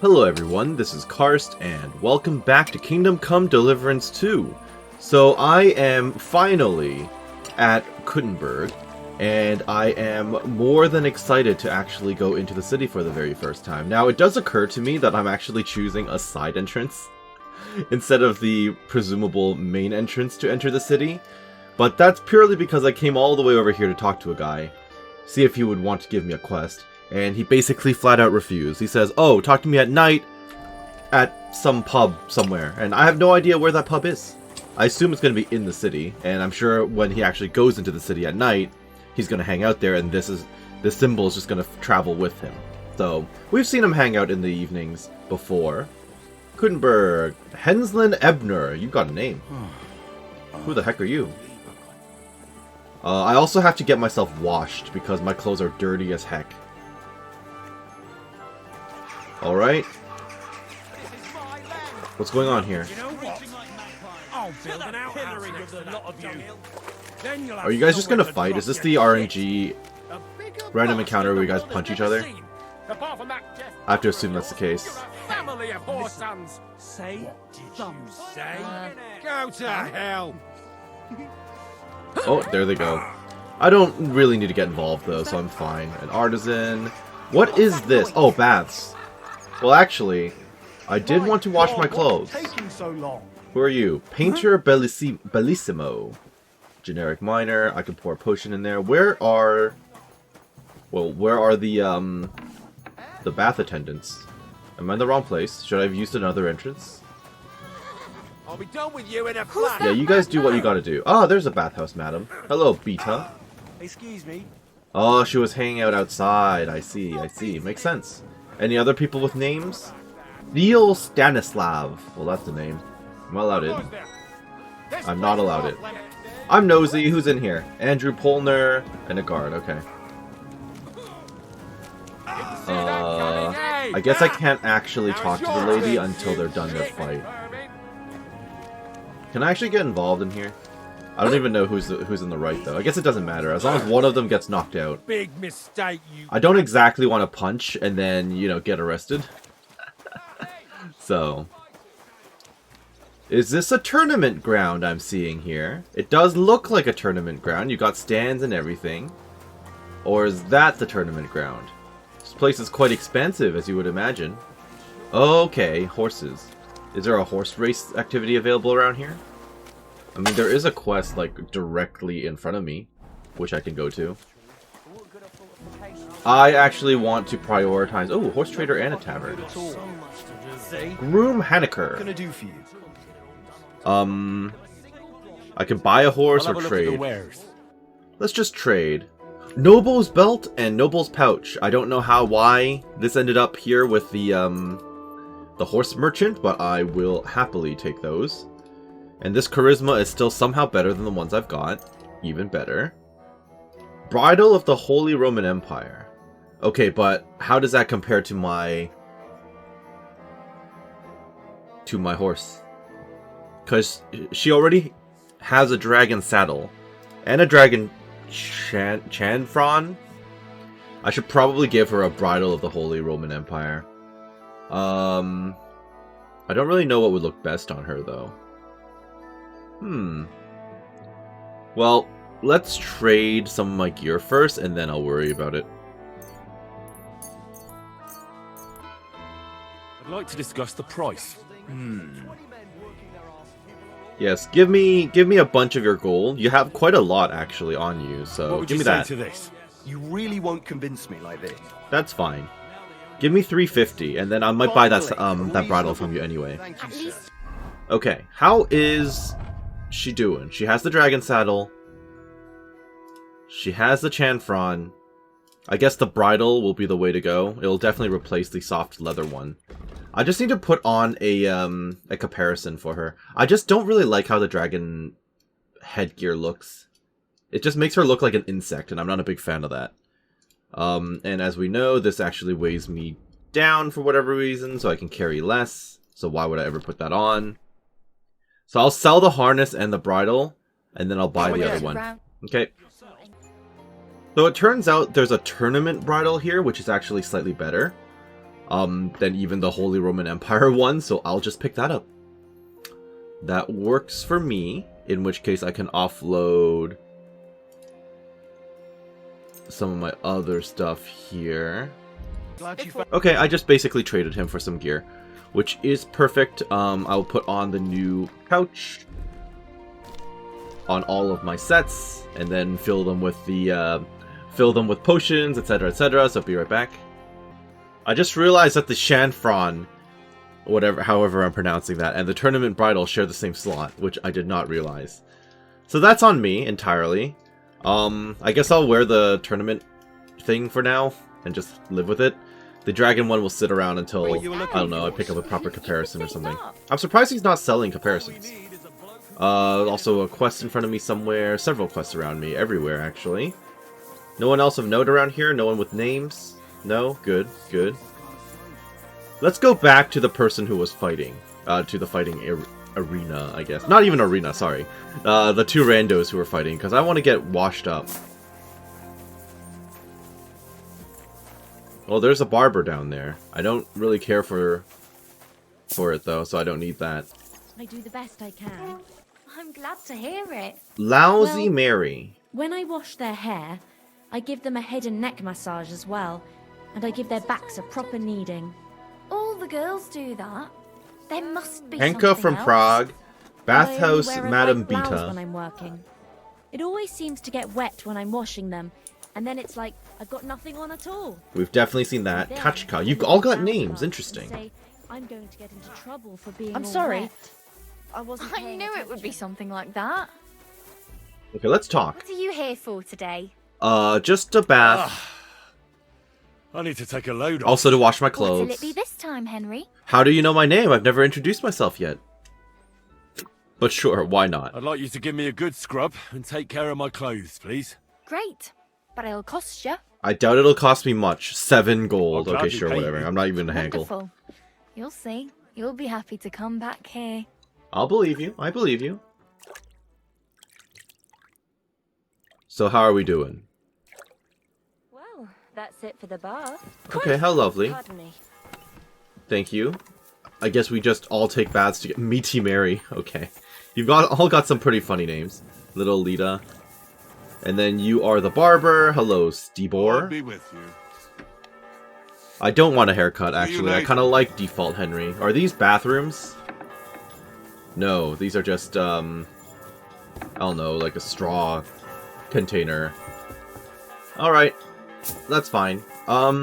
Hello everyone, this is Karst, and welcome back to Kingdom Come Deliverance 2. So I am finally at Kuttenberg, and I am more than excited to actually go into the city for the very first time. Now it does occur to me that I'm actually choosing a side entrance instead of the presumable main entrance to enter the city, but that's purely because I came all the way over here to talk to a guy, see if he would want to give me a quest. And he basically flat out refused. He says, oh, talk to me at night at some pub somewhere. And I have no idea where that pub is. I assume it's going to be in the city. And I'm sure when he actually goes into the city at night, he's going to hang out there. And this symbol is just going to travel with him. So we've seen him hang out in the evenings before. Kuttenberg. Henslin Ebner. You've got a name. Who the heck are you? I also have to get myself washed because my clothes are dirty as heck. Alright. What's going on here? Are you guys just gonna fight? Is this the RNG random encounter where you guys punch each other? I have to assume that's the case. Go to hell! Oh, there they go. I don't really need to get involved though, so I'm fine. An artisan. What is this? Oh, baths. Well, actually, I did want to wash my clothes. Who are you? Painter Bellissimo. Generic miner. I can pour a potion in there. Where are the bath attendants? Am I in the wrong place? Should I have used another entrance? I'll be done with you in a flash. Yeah, you guys do what you gotta do. Oh, there's a bathhouse, madam. Hello, Beta. Excuse me. Oh, she was hanging out outside. I see. Makes sense. Any other people with names? Neil Stanislav. Well, that's the name. Am I allowed in? I'm not allowed in. I'm nosy. Who's in here? Andrew Polner and a guard. Okay. I guess I can't actually talk to the lady until they're done their fight. Can I actually get involved in here? I don't even know who's in the right, though. I guess it doesn't matter, as long as one of them gets knocked out. Big mistake, you. I don't exactly want to punch and then, you know, get arrested. So. Is this a tournament ground I'm seeing here? It does look like a tournament ground. You got stands and everything. Or is that the tournament ground? This place is quite expensive, as you would imagine. Okay, horses. Is there a horse race activity available around here? I mean, there is a quest, like, directly in front of me, which I can go to. I actually want to prioritize... Oh, horse trader and a tavern. Groom Haneker. What can I do for you? I can buy a horse or trade. Let's just trade. Noble's belt and Noble's pouch. I don't know why this ended up here with the horse merchant, but I will happily take those. And this charisma is still somehow better than the ones I've got. Even better. Bridle of the Holy Roman Empire. Okay, but how does that compare to my horse? Because she already has a dragon saddle. And a dragon chanfron. I should probably give her a Bridle of the Holy Roman Empire. I don't really know what would look best on her, though. Well, let's trade some of my gear first, and then I'll worry about it. I'd like to discuss the price. Yes, give me a bunch of your gold. You have quite a lot, actually, on you, so give me that. To this? You really won't convince me like this. That's fine. Give me 350, and then I might buy that bridle from you anyway. Thank you, sir. Okay, how is she doing? She has the dragon saddle. She has the chanfron. I guess the bridle will be the way to go. It'll definitely replace the soft leather one. I just need to put on a comparison for her. I just don't really like how the dragon headgear looks. It just makes her look like an insect, and I'm not a big fan of that. And as we know, this actually weighs me down for whatever reason, so I can carry less. So why would I ever put that on? So I'll sell the harness and the bridle, and then I'll buy the other one. Okay. So it turns out there's a tournament bridle here, which is actually slightly better. than even the Holy Roman Empire one, so I'll just pick that up. That works for me, in which case I can offload some of my other stuff here. Okay, I just basically traded him for some gear, which is perfect. I'll put on the new couch on all of my sets, and then fill them with the potions, etc., etc. So I'll be right back. I just realized that the Shanfron, however I'm pronouncing that, and the Tournament Bridal share the same slot, which I did not realize. So that's on me entirely. I guess I'll wear the tournament thing for now and just live with it. The dragon one will sit around until, I don't know, I pick up a proper comparison or something. I'm surprised he's not selling comparisons. Also a quest in front of me somewhere, several quests around me, everywhere actually. No one else of note around here? No one with names? No? Good, good. Let's go back to the person who was fighting. To the fighting arena, I guess. Not even arena, sorry. The two randos who were fighting, because I want to get washed up. Well, there's a barber down there. I don't really care for it, though, so I don't need that. I do the best I can. I'm glad to hear it. Lousy Well, Mary. When I wash their hair, I give them a head and neck massage as well, and I give their backs a proper kneading. All the girls do that. There must be Henka something from else. Prague. And I only Bathhouse wear a Madame light blouse Beta. when I'm working. It always seems to get wet when I'm washing them, and then it's like I've got nothing on at all. We've definitely seen that. Then Kachka. I You've look all at got the names. blouse and Interesting. say, I'm going to get into trouble for being I'm all sorry. wet. I wasn't I paying knew it would be attention. something like that. Okay, let's talk. What are you here for today? Just a bath. I need to take a load off. Also to wash my What'll clothes. it be this time, Henry? How do you know my name? I've never introduced myself yet. But sure, why not? I'd like you to give me a good scrub and take care of my clothes, please. Great, but it'll cost you. I doubt it'll cost me much. 7 gold. I'll Okay, gladly sure, pay whatever. you. I'm not even a hankle. Wonderful. You'll see. You'll be happy to come back here. I'll believe you. I believe you. So how are we doing? Well, that's it for the bath. Okay, how lovely. Pardon me. Thank you. I guess we just all take baths to get Meaty Mary. Okay. You've all got some pretty funny names. Little Lita. And then you are the barber. Hello, I'll Stebor. be with you. I don't want a haircut, actually. I later. kind of like default Henry. Are these bathrooms? No, these are just, I don't know, like a straw container. Alright. That's fine.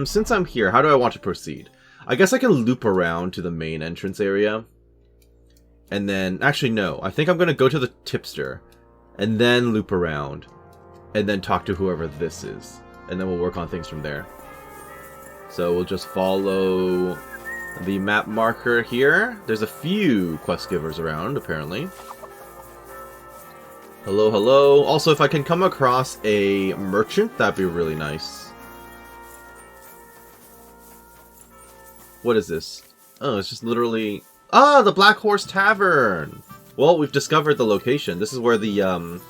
Since I'm here, how do I want to proceed? I guess I can loop around to the main entrance area. And then, actually no, I think I'm going to go to the tipster. And then loop around. And then talk to whoever this is. And then we'll work on things from there. So we'll just follow the map marker here. There's a few quest givers around, apparently. Hello, hello. Also, if I can come across a merchant, that'd be really nice. What is this? Oh, it's just literally... Ah, the Black Horse Tavern! Well, we've discovered the location. This is where the,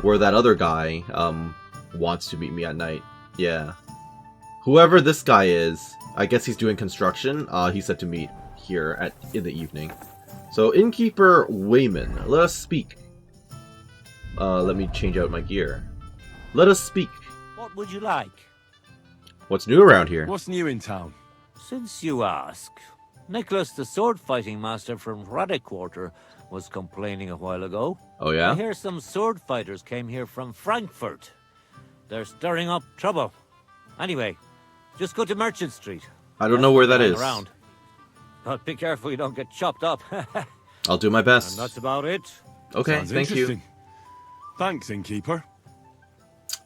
where that other guy, wants to meet me at night. Yeah. Whoever this guy is, I guess he's doing construction. He said to meet here in the evening. So, Innkeeper Wayman, let us speak. Let me change out my gear. Let us speak. What would you like? What's new around here? What's new in town? Since you ask, Nicholas, the sword-fighting master from Hradec Quarter, was complaining a while ago. Oh I yeah? hear some sword fighters came here from Frankfurt. They're stirring up trouble. Anyway, just go to Merchant Street. I don't know where that Hang is. around. But be careful you don't get chopped up. And I'll do my best. that's about it. Okay, Sounds thank you. interesting. Thanks, innkeeper.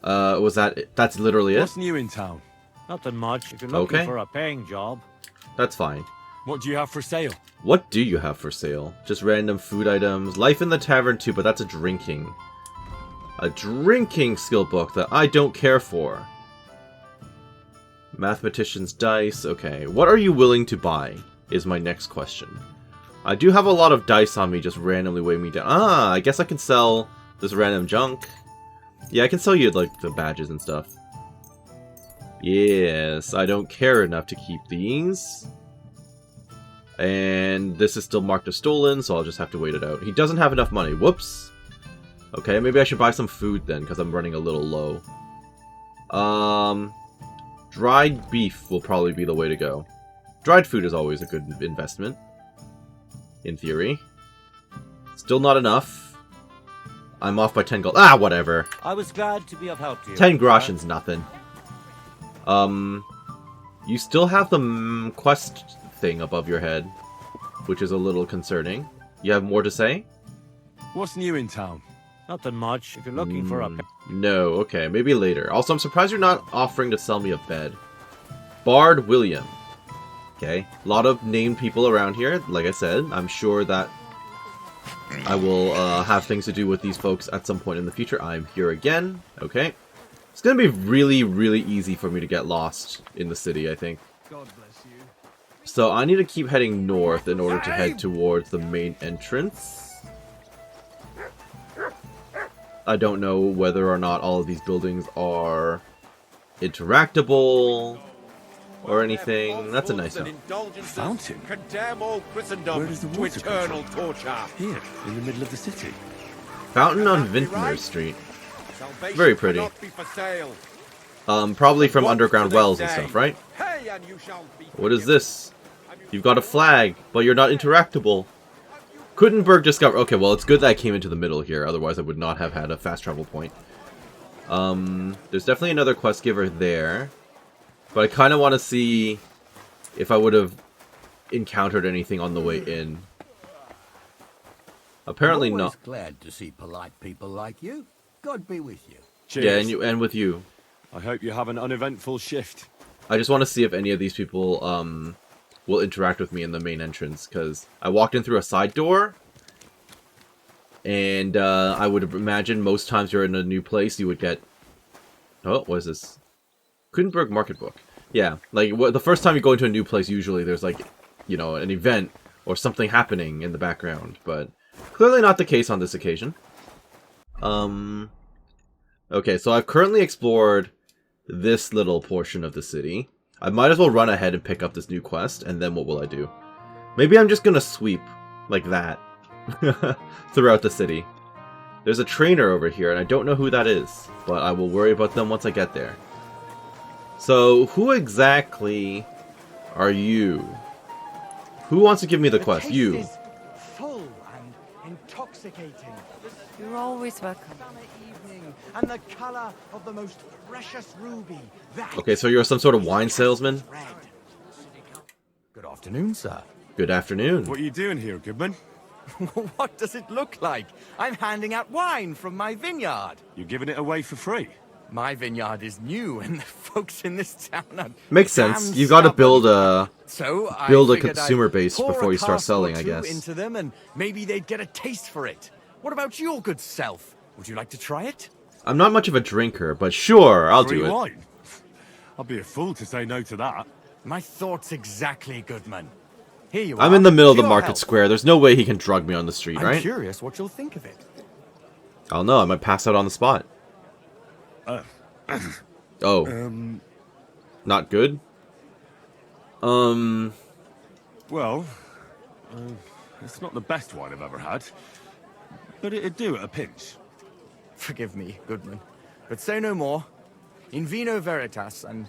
Was that's literally it? What's new in town? Nothing much. If you're looking Okay. for a paying job, That's fine. What do you have for sale? What do you have for sale? Just random food items. Life in the Tavern too, but that's a drinking. A drinking skill book that I don't care for. Mathematician's dice. Okay. What are you willing to buy? Is my next question. I do have a lot of dice on me just randomly weighing me down. Ah, I guess I can sell this random junk. Yeah, I can sell you, like, the badges and stuff. Yes, I don't care enough to keep these. And this is still marked as stolen, so I'll just have to wait it out. He doesn't have enough money. Whoops. Okay, maybe I should buy some food then, because I'm running a little low. Dried beef will probably be the way to go. Dried food is always a good investment. In theory. Still not enough. I'm off by 10 gold. Ah, whatever. I was glad to be of help to you. 10 groschen's nothing. You still have the quest thing above your head, which is a little concerning. You have more to say? What's new in town? Nothing much. If you're looking for a... No, okay, maybe later. Also, I'm surprised you're not offering to sell me a bed. Bard William. Okay, a lot of named people around here. Like I said, I'm sure that I will have things to do with these folks at some point in the future. I'm here again. Okay. It's going to be really, really easy for me to get lost in the city, I think. God bless you. So I need to keep heading north in order to head towards the main entrance. I don't know whether or not all of these buildings are interactable or anything. That's a nice one. Fountain? Condemn all Christendom Where does the to water come eternal from? torture. Here, in the middle of the city. Fountain on Vintner Street. Salvation Very pretty. cannot be for sale. Probably from What underground do they wells and say? stuff, right? Hey, and you shall be What is forgiven. this? You've got a flag, but you're not interactable. Kuttenberg discovered... Okay, well, it's good that I came into the middle here. Otherwise, I would not have had a fast travel point. There's definitely another quest giver there. But I kind of want to see if I would have encountered anything on the way in. Apparently I'm always not. glad to see polite people like you. God be with you. Cheers. Yeah, and with you. I hope you have an uneventful shift. I just want to see if any of these people will interact with me in the main entrance, because I walked in through a side door, and I would imagine most times you're in a new place, you would get... Oh, what is this? Kuttenberg Market Book. Yeah, like, the first time you go into a new place, usually there's, like, you know, an event or something happening in the background, but clearly not the case on this occasion. Okay, so I've currently explored this little portion of the city. I might as well run ahead and pick up this new quest, and then what will I do? Maybe I'm just gonna sweep, like that, throughout the city. There's a trainer over here, and I don't know who that is, but I will worry about them once I get there. So, who exactly are you? Who wants to give me the quest? You. Is full and intoxicating. You're always welcome. Summer evening and the color of the most precious ruby. That Okay, so you're some sort of wine salesman? red. Good afternoon, sir. Good afternoon. What are you doing here, Goodman? What does it look like? I'm handing out wine from my vineyard. You're giving it away for free. My vineyard is new, and the folks in this town are Makes sense. damn You gotta stubborn. build a... So I build a figured consumer I'd base pour before a you start cask or selling, I two guess. into them, and maybe they'd get a taste for it. What about your good self? Would you like to try it? I'm not much of a drinker, but sure, I'll Free do it. wine. I'd be a fool to say no to that. My thoughts exactly, Goodman. Here you are. I'm in the middle of the Your market health. square. There's no way he can drug me on the street, I'm right? curious what you'll think of it. I don't know. I might pass out on the spot. Oh. Not good? Well, it's not the best wine I've ever had, but it'd do at a pinch. Forgive me, Goodman, but say no more. In vino veritas, and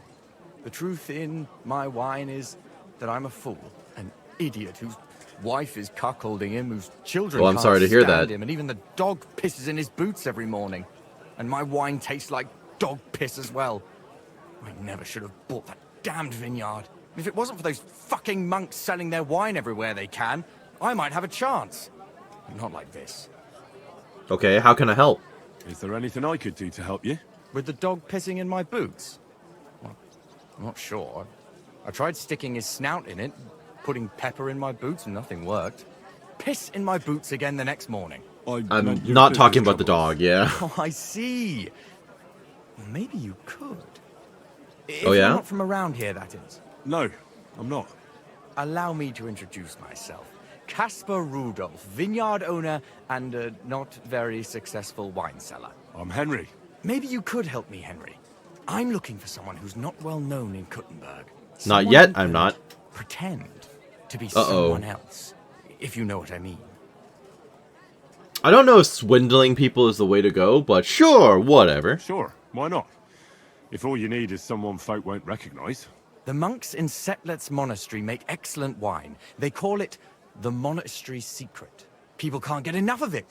the truth in my wine is that I'm a fool, an idiot whose wife is cuckolding him, whose children Well, I'm can't sorry to hear stand that. him, and even the dog pisses in his boots every morning. And my wine tastes like dog piss as well. I never should have bought that damned vineyard. If it wasn't for those fucking monks selling their wine everywhere they can, I might have a chance. Not like this. Okay, how can I help? Is there anything I could do to help you? With the dog pissing in my boots? Well, I'm not sure. I tried sticking his snout in it, putting pepper in my boots, and nothing worked. Piss in my boots again the next morning. I I'm meant your not business talking about the troubles. dog, yeah. Oh, I see. Well, maybe you could. If Oh, yeah? you're not from around here, that is. No, I'm not. Allow me to introduce myself. Caspar Rudolph, vineyard owner and a not very successful wine seller. I'm Henry. Maybe you could help me, Henry. I'm looking for someone who's not well known in Kuttenberg. Not Someone yet, who I'm can not. Pretend to be Uh-oh. someone else, if you know what I mean. I don't know if swindling people is the way to go, but sure, whatever. Sure, why not? If all you need is someone folk won't recognize. The monks in Setlet's monastery make excellent wine. They call it the monastery secret. People can't get enough of it,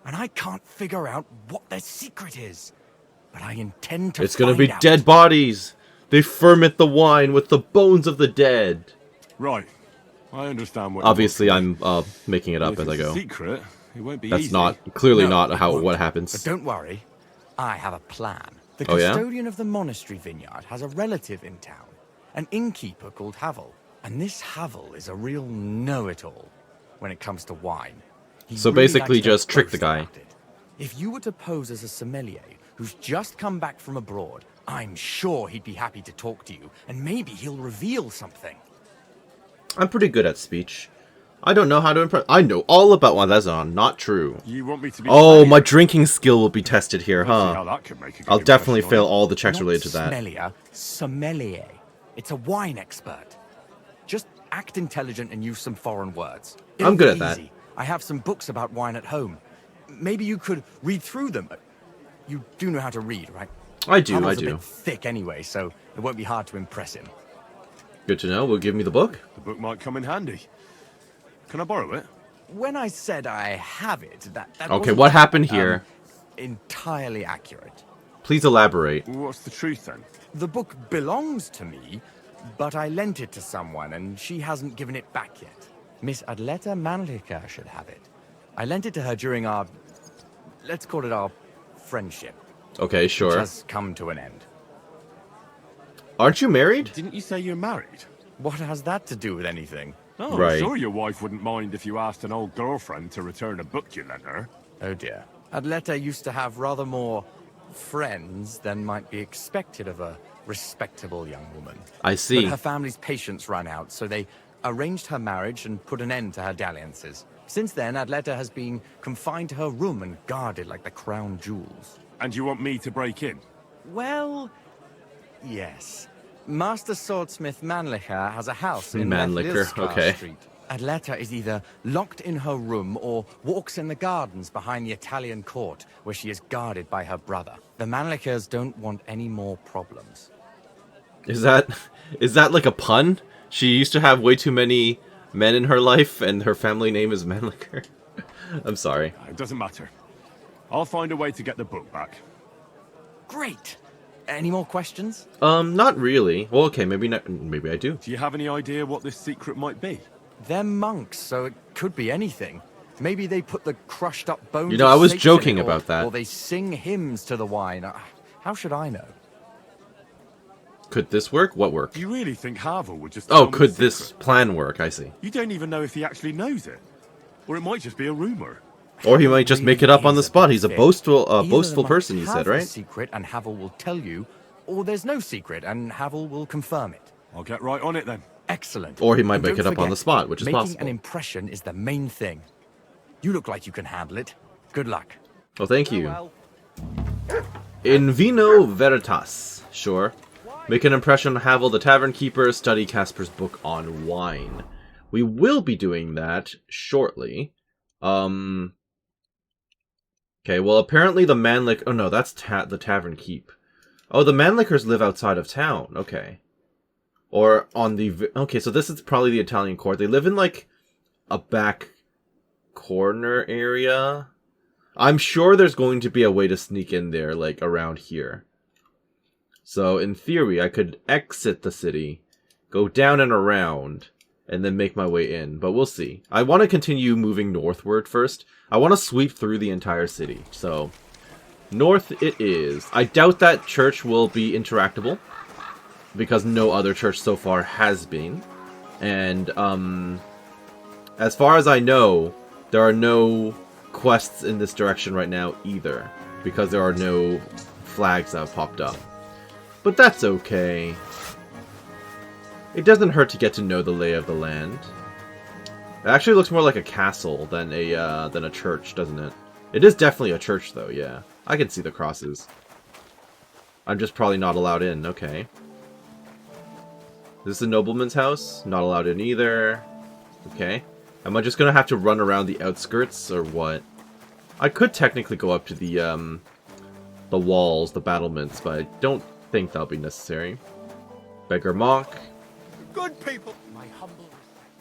and I can't figure out what their secret is. But I intend to It's gonna find be out. dead bodies. They ferment the wine with the bones of the dead. Right. I understand what Obviously, you want I'm making it to do. up as If I it's a go. secret, it won't be That's easy. not clearly No, not it how won't. what But happens. don't worry, I have a plan. The Oh, yeah? custodian of the monastery vineyard has a relative in town, an innkeeper called Havel. And this Havel is a real know-it-all when it comes to wine. He So really basically likes to just trick the boast guy. about it. If you were to pose as a sommelier who's just come back from abroad, I'm sure he'd be happy to talk to you, and maybe he'll reveal something. I'm pretty good at speech. I don't know how to impress. I know all about wine. That's not true. You want me to be Oh, smellier? my drinking skill will be tested here, Let's see how huh? that could make a good I'll definitely impression fail on you. all the checks Not related to that. Sommelier, sommelier. It's a wine expert. Just act intelligent and use some foreign words. I'm It'll good be at that. easy. I have some books about wine at home. Maybe you could read through them. You do know how to read, right? I do, Havel's I a do. bit thick anyway, so it won't be hard to impress him. Good to know. Will give me the book? The book might come in handy. Can I borrow it? When I said I have it, that Okay, wasn't, what happened here? entirely accurate. Please elaborate. What's the truth then? The book belongs to me, but I lent it to someone and she hasn't given it back yet. Miss Adleta Manlica should have it. I lent it to her during our, let's call it our friendship, Okay, which sure. has come to an end. Aren't you married? Didn't you say you're married? What has that to do with anything? Oh, Right. I'm sure your wife wouldn't mind if you asked an old girlfriend to return a book you lent her. Oh dear. Adleta used to have rather more friends than might be expected of a respectable young woman. I see. But her family's patience ran out, so they arranged her marriage and put an end to her dalliances. Since then, Adleta has been confined to her room and guarded like the crown jewels. And you want me to break in? Well, yes. Master swordsmith Manlicher has a house in Manlicher, Lethlilskar okay. Street. Adleta is either locked in her room or walks in the gardens behind the Italian court, where she is guarded by her brother. The Manlichers don't want any more problems. Is that like a pun? She used to have way too many men in her life, and her family name is Manliker. I'm sorry. It doesn't matter. I'll find a way to get the book back. Great! Any more questions? Not really. Well, okay, maybe not. Maybe I do. Do you have any idea what this secret might be? They're monks, so it could be anything. Maybe they put the crushed up bones You know, of I was saints in joking it, about that. Or they sing hymns to the wine. How should I know? Could this work? What work? Do you really think Havel would just Oh, tell me could the this secret? plan work? I see. You don't even know if he actually knows it. Or it might just be a rumor. Or he might just make it up on the spot. He's a boastful Either person, they you might said, have a right? secret and Havel will tell you, or there's no secret and Havel will confirm it. I'll get right on it then. Excellent. Or he might And make don't it up on forget, the spot, which is making possible. an impression is the main thing. You look like you can handle it. Good luck. Well, thank you. In vino veritas. Sure. Make an impression on Havel the Tavern Keeper, study Casper's book on wine. We will be doing that shortly. Okay, well, apparently the Manlick... Oh, no, that's the Tavern Keep. Oh, the Manlickers live outside of town. Okay. Or on the... Okay, so this is probably the Italian court. They live in, like, a back corner area. I'm sure there's going to be a way to sneak in there, like, around here. So, in theory, I could exit the city, go down and around, and then make my way in. But we'll see. I want to continue moving northward first. I want to sweep through the entire city. So, north it is. I doubt that church will be interactable, because no other church so far has been. And, as far as I know, there are no quests in this direction right now either, because there are no flags that have popped up. But that's okay. It doesn't hurt to get to know the lay of the land. It actually looks more like a castle than a church, doesn't it? It is definitely a church, though, yeah. I can see the crosses. I'm just probably not allowed in. Okay. This is a nobleman's house? Not allowed in either. Okay. Am I just gonna have to run around the outskirts, or what? I could technically go up to the walls, the battlements, but I don't think that'll be necessary. Beggar Monk. Good people. My humble.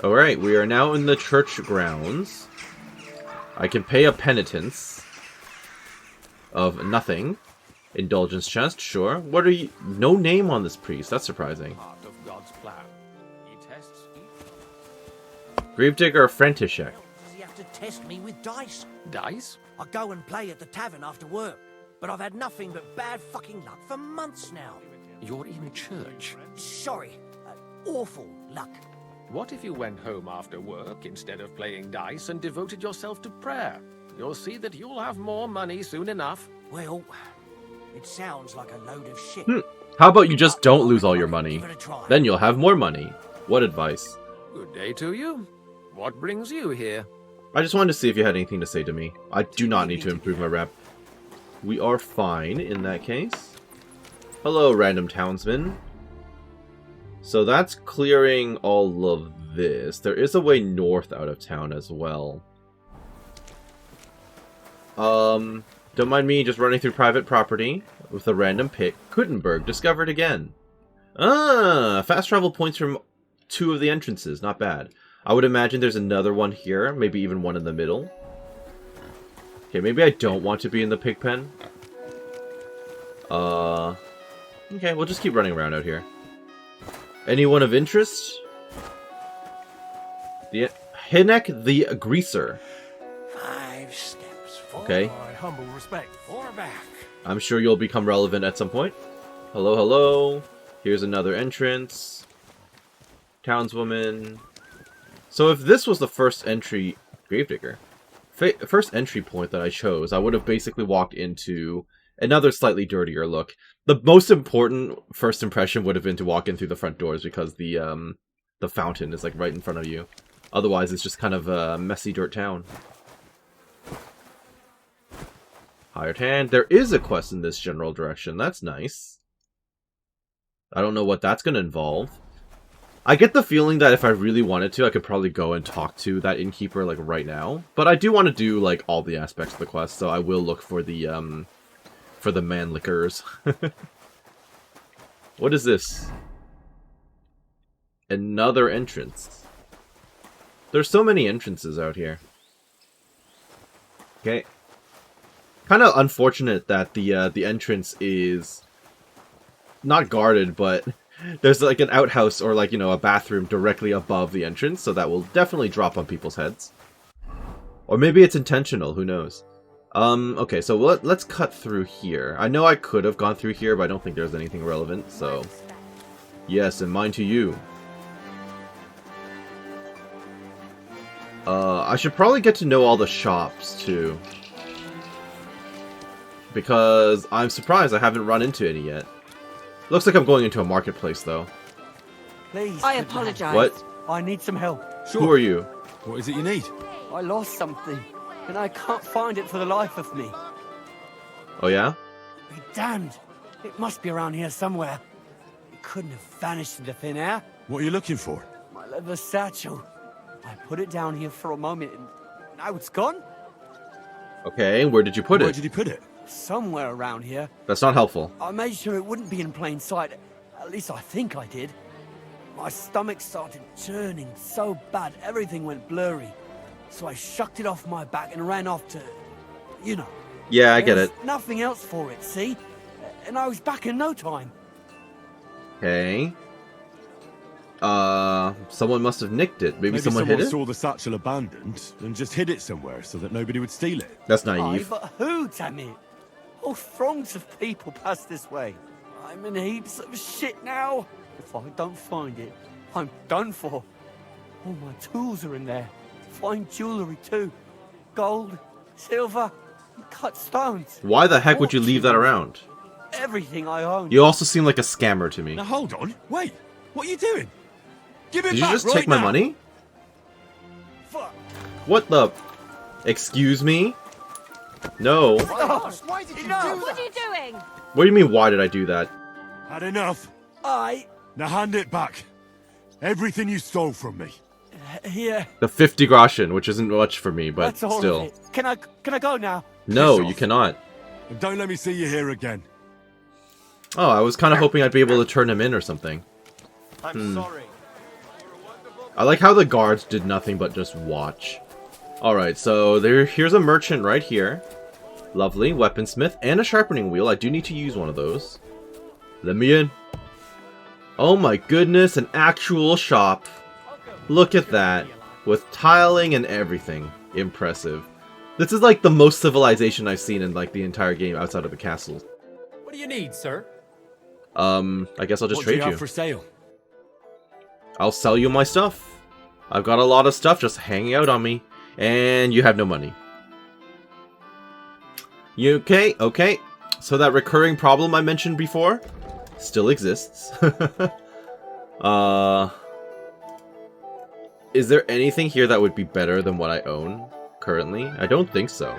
Alright, we are now in the church grounds. I can pay a penitence of nothing. Indulgence chest, sure. What are you? No name on this priest. That's surprising. Part of God's plan. He tests Gravedigger Frentishek. Does he have to test me with dice? dice. I go and play at the tavern after work, but I've had nothing but bad fucking luck for months now. You're in church. Sorry, awful luck. What if you went home after work instead of playing dice and devoted yourself to prayer? You'll see that you'll have more money soon enough. Well, it sounds like a load of shit. How about you just don't lose all your money? Give it a try. Then you'll have more money. What advice? Good day to you. What brings you here? I just wanted to see if you had anything to say to me. I do not need to improve my rep. We are fine in that case. Hello, random townsman. So that's clearing all of this. There is a way north out of town as well. Don't mind me just running through private property with a random pick. Kuttenberg, discovered again. Ah, fast travel points from 2 of the entrances. Not bad. I would imagine there's another one here, maybe even one in the middle. Okay, maybe I don't want to be in the pig pen. Okay, we'll just keep running around out here. Anyone of interest? The Hinek the Greaser. 5 steps forward. Okay. My humble respect. 4 back. I'm sure you'll become relevant at some point. Hello, hello. Here's another entrance. Townswoman. So if this was the first entry... Gravedigger. First entry point that I chose, I would have basically walked into another slightly dirtier look. The most important first impression would have been to walk in through the front doors because the fountain is like right in front of you. Otherwise, it's just kind of a messy dirt town. Hired hand. There is a quest in this general direction. That's nice. I don't know what that's going to involve. I get the feeling that if I really wanted to, I could probably go and talk to that innkeeper like right now. But I do want to do like all the aspects of the quest, so I will look for the man liquors. What is this? Another entrance. There's so many entrances out here. Okay. Kind of unfortunate that the entrance is not guarded, but there's like an outhouse or like, you know, a bathroom directly above the entrance, so that will definitely drop on people's heads. Or maybe it's intentional, who knows. Okay, so let's cut through here. I know I could have gone through here, but I don't think there's anything relevant, so... Yes, and mine to you. I should probably get to know all the shops, too. Because I'm surprised I haven't run into any yet. Looks like I'm going into a marketplace, though. Please. I apologize. What? I need some help. Sure. Who are you? What is it you need? I lost something, and I can't find it for the life of me. Oh, yeah? Be damned. It must be around here somewhere. It couldn't have vanished into thin air. What are you looking for? My leather satchel. I put it down here for a moment, and now it's gone? Okay, where did you put it? Where did you put it? Somewhere around here. That's not helpful. I made sure it wouldn't be in plain sight. At least I think I did. My stomach started churning so bad, everything went blurry. So I shucked it off my back and ran off to... you know. Yeah, I get There it. was nothing else for it, see? And I was back in no time. Okay. Someone must have nicked it. Maybe someone hid it? saw the satchel abandoned and just hid it somewhere so that nobody would steal it. That's Aye, naive. but who, damn it? Whole throngs of people pass this way. I'm in heaps of shit now. If I don't find it, I'm done for. All my tools are in there. Fine jewellery too. Gold, silver, and cut stones. Why the heck would you leave that around? Everything I own. You also seem like a scammer to me. Now hold on. Wait. What are you doing? Give it Did you back just right take my now. money? Fuck. What the... Excuse me? No. Why did you do that? What are you doing? What do you mean, why did I do that? Had enough. I... Now hand it back. Everything you stole from me. Here. The 50 groschen, which isn't much for me, but That's all still. of it. Can I go now? No, Piss you off. cannot. And don't let me see you here again. Oh, I was kind of hoping I'd be able to turn him in or something. I'm sorry. I like how the guards did nothing but just watch. Alright, so here's a merchant right here. Lovely, weaponsmith, and a sharpening wheel. I do need to use one of those. Let me in. Oh my goodness, an actual shop. Look at that. With tiling and everything. Impressive. This is like the most civilization I've seen in like the entire game outside of the castle. What do you need, sir? I guess I'll just What do trade you you. have for sale? I'll sell you my stuff. I've got a lot of stuff just hanging out on me. And you have no money. You okay? Okay. So that recurring problem I mentioned before still exists. Is there anything here that would be better than what I own currently? I don't think so.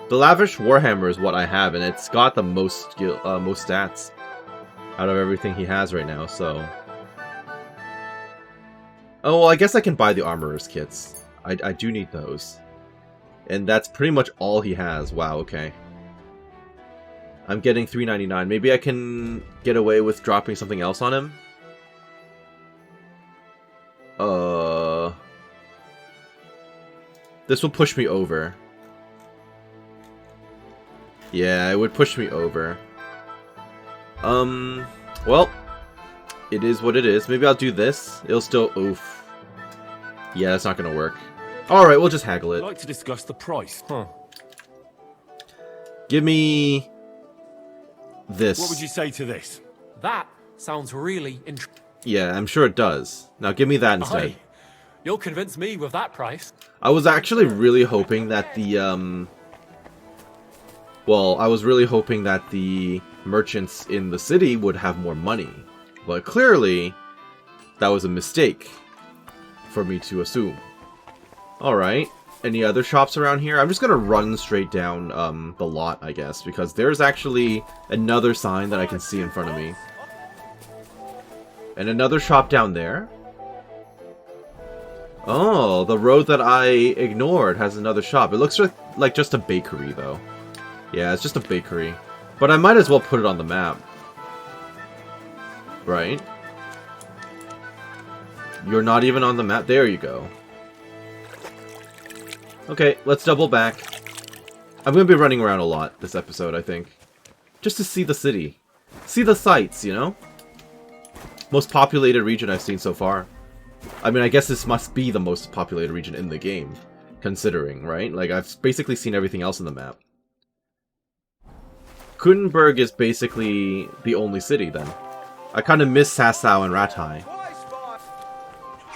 The Lavish Warhammer is what I have, and it's got the most skill, most stats out of everything he has right now, so... Oh, well, I guess I can buy the Armorer's kits. I do need those. And that's pretty much all he has. Wow, okay. I'm getting $3.99. Maybe I can get away with dropping something else on him? This will push me over. Yeah, it would push me over. Well, it is what it is. Maybe I'll do this. It'll still... Oof. Yeah, that's not gonna work. Alright, we'll just haggle I'd it. like to discuss the price. Huh. Give me... this. What would you say to this? That sounds really Yeah, I'm sure it does. Now give me that instead. Aye. You'll convince me with that price. I was actually really hoping that the, well, I was really hoping that the merchants in the city would have more money. But clearly, that was a mistake for me to assume. Alright. Any other shops around here? I'm just gonna run straight down, the lot, I guess, because there's actually another sign that I can see in front of me. And another shop down there. Oh, the road that I ignored has another shop. It looks like just a bakery, though. Yeah, it's just a bakery. But I might as well put it on the map. Right? You're not even on the map. There you go. Okay, let's double back. I'm going to be running around a lot this episode, I think. Just to see the city. See the sights, you know? Most populated region I've seen so far. I mean, I guess this must be the most populated region in the game. Considering, right? Like, I've basically seen everything else in the map. Kuttenberg is basically the only city, then. I kind of miss Sasau and Ratai.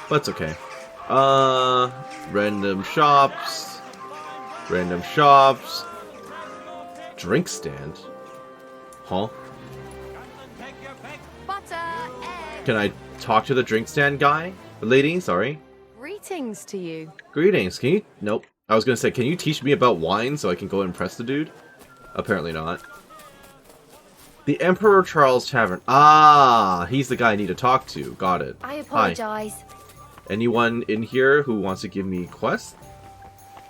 But it's okay. Random shops. Random shops. Drink stand. Huh? Butter, egg. Can I talk to the drink stand guy? Lady, sorry. Greetings to you. Greetings. Can you... Nope. I was gonna say, can you teach me about wine so I can go impress the dude? Apparently not. The Emperor Charles Tavern. Ah, he's the guy I need to talk to. Got it. I apologize. Hi. Anyone in here who wants to give me quests?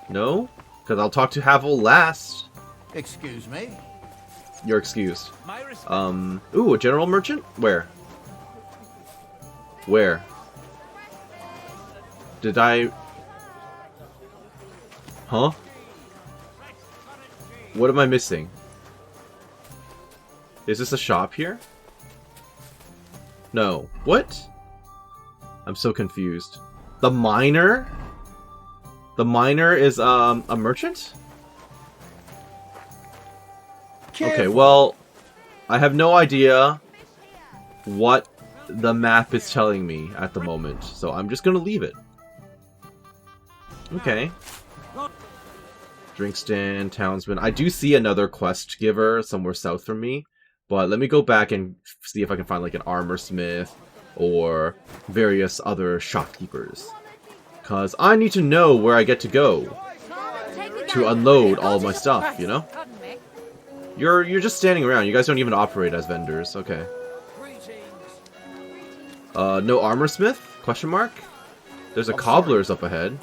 No? Because I'll talk to Havel last. Excuse me? You're excused. Ooh, a general merchant? Where? Where? Did I... Huh? What am I missing? Is this a shop here? No. What? I'm so confused. The miner? The miner is, a merchant? Okay, well, I have no idea what the map is telling me at the moment, so I'm just gonna leave it. Okay. Drink stand, townsman. I do see another quest giver somewhere south from me, but let me go back and see if I can find like an armor smith or various other shopkeepers. Because I need to know where I get to go. to unload all my stuff, you know? You're just standing around. You guys don't even operate as vendors. Okay. No armor smith? Question mark? There's a cobbler's up ahead.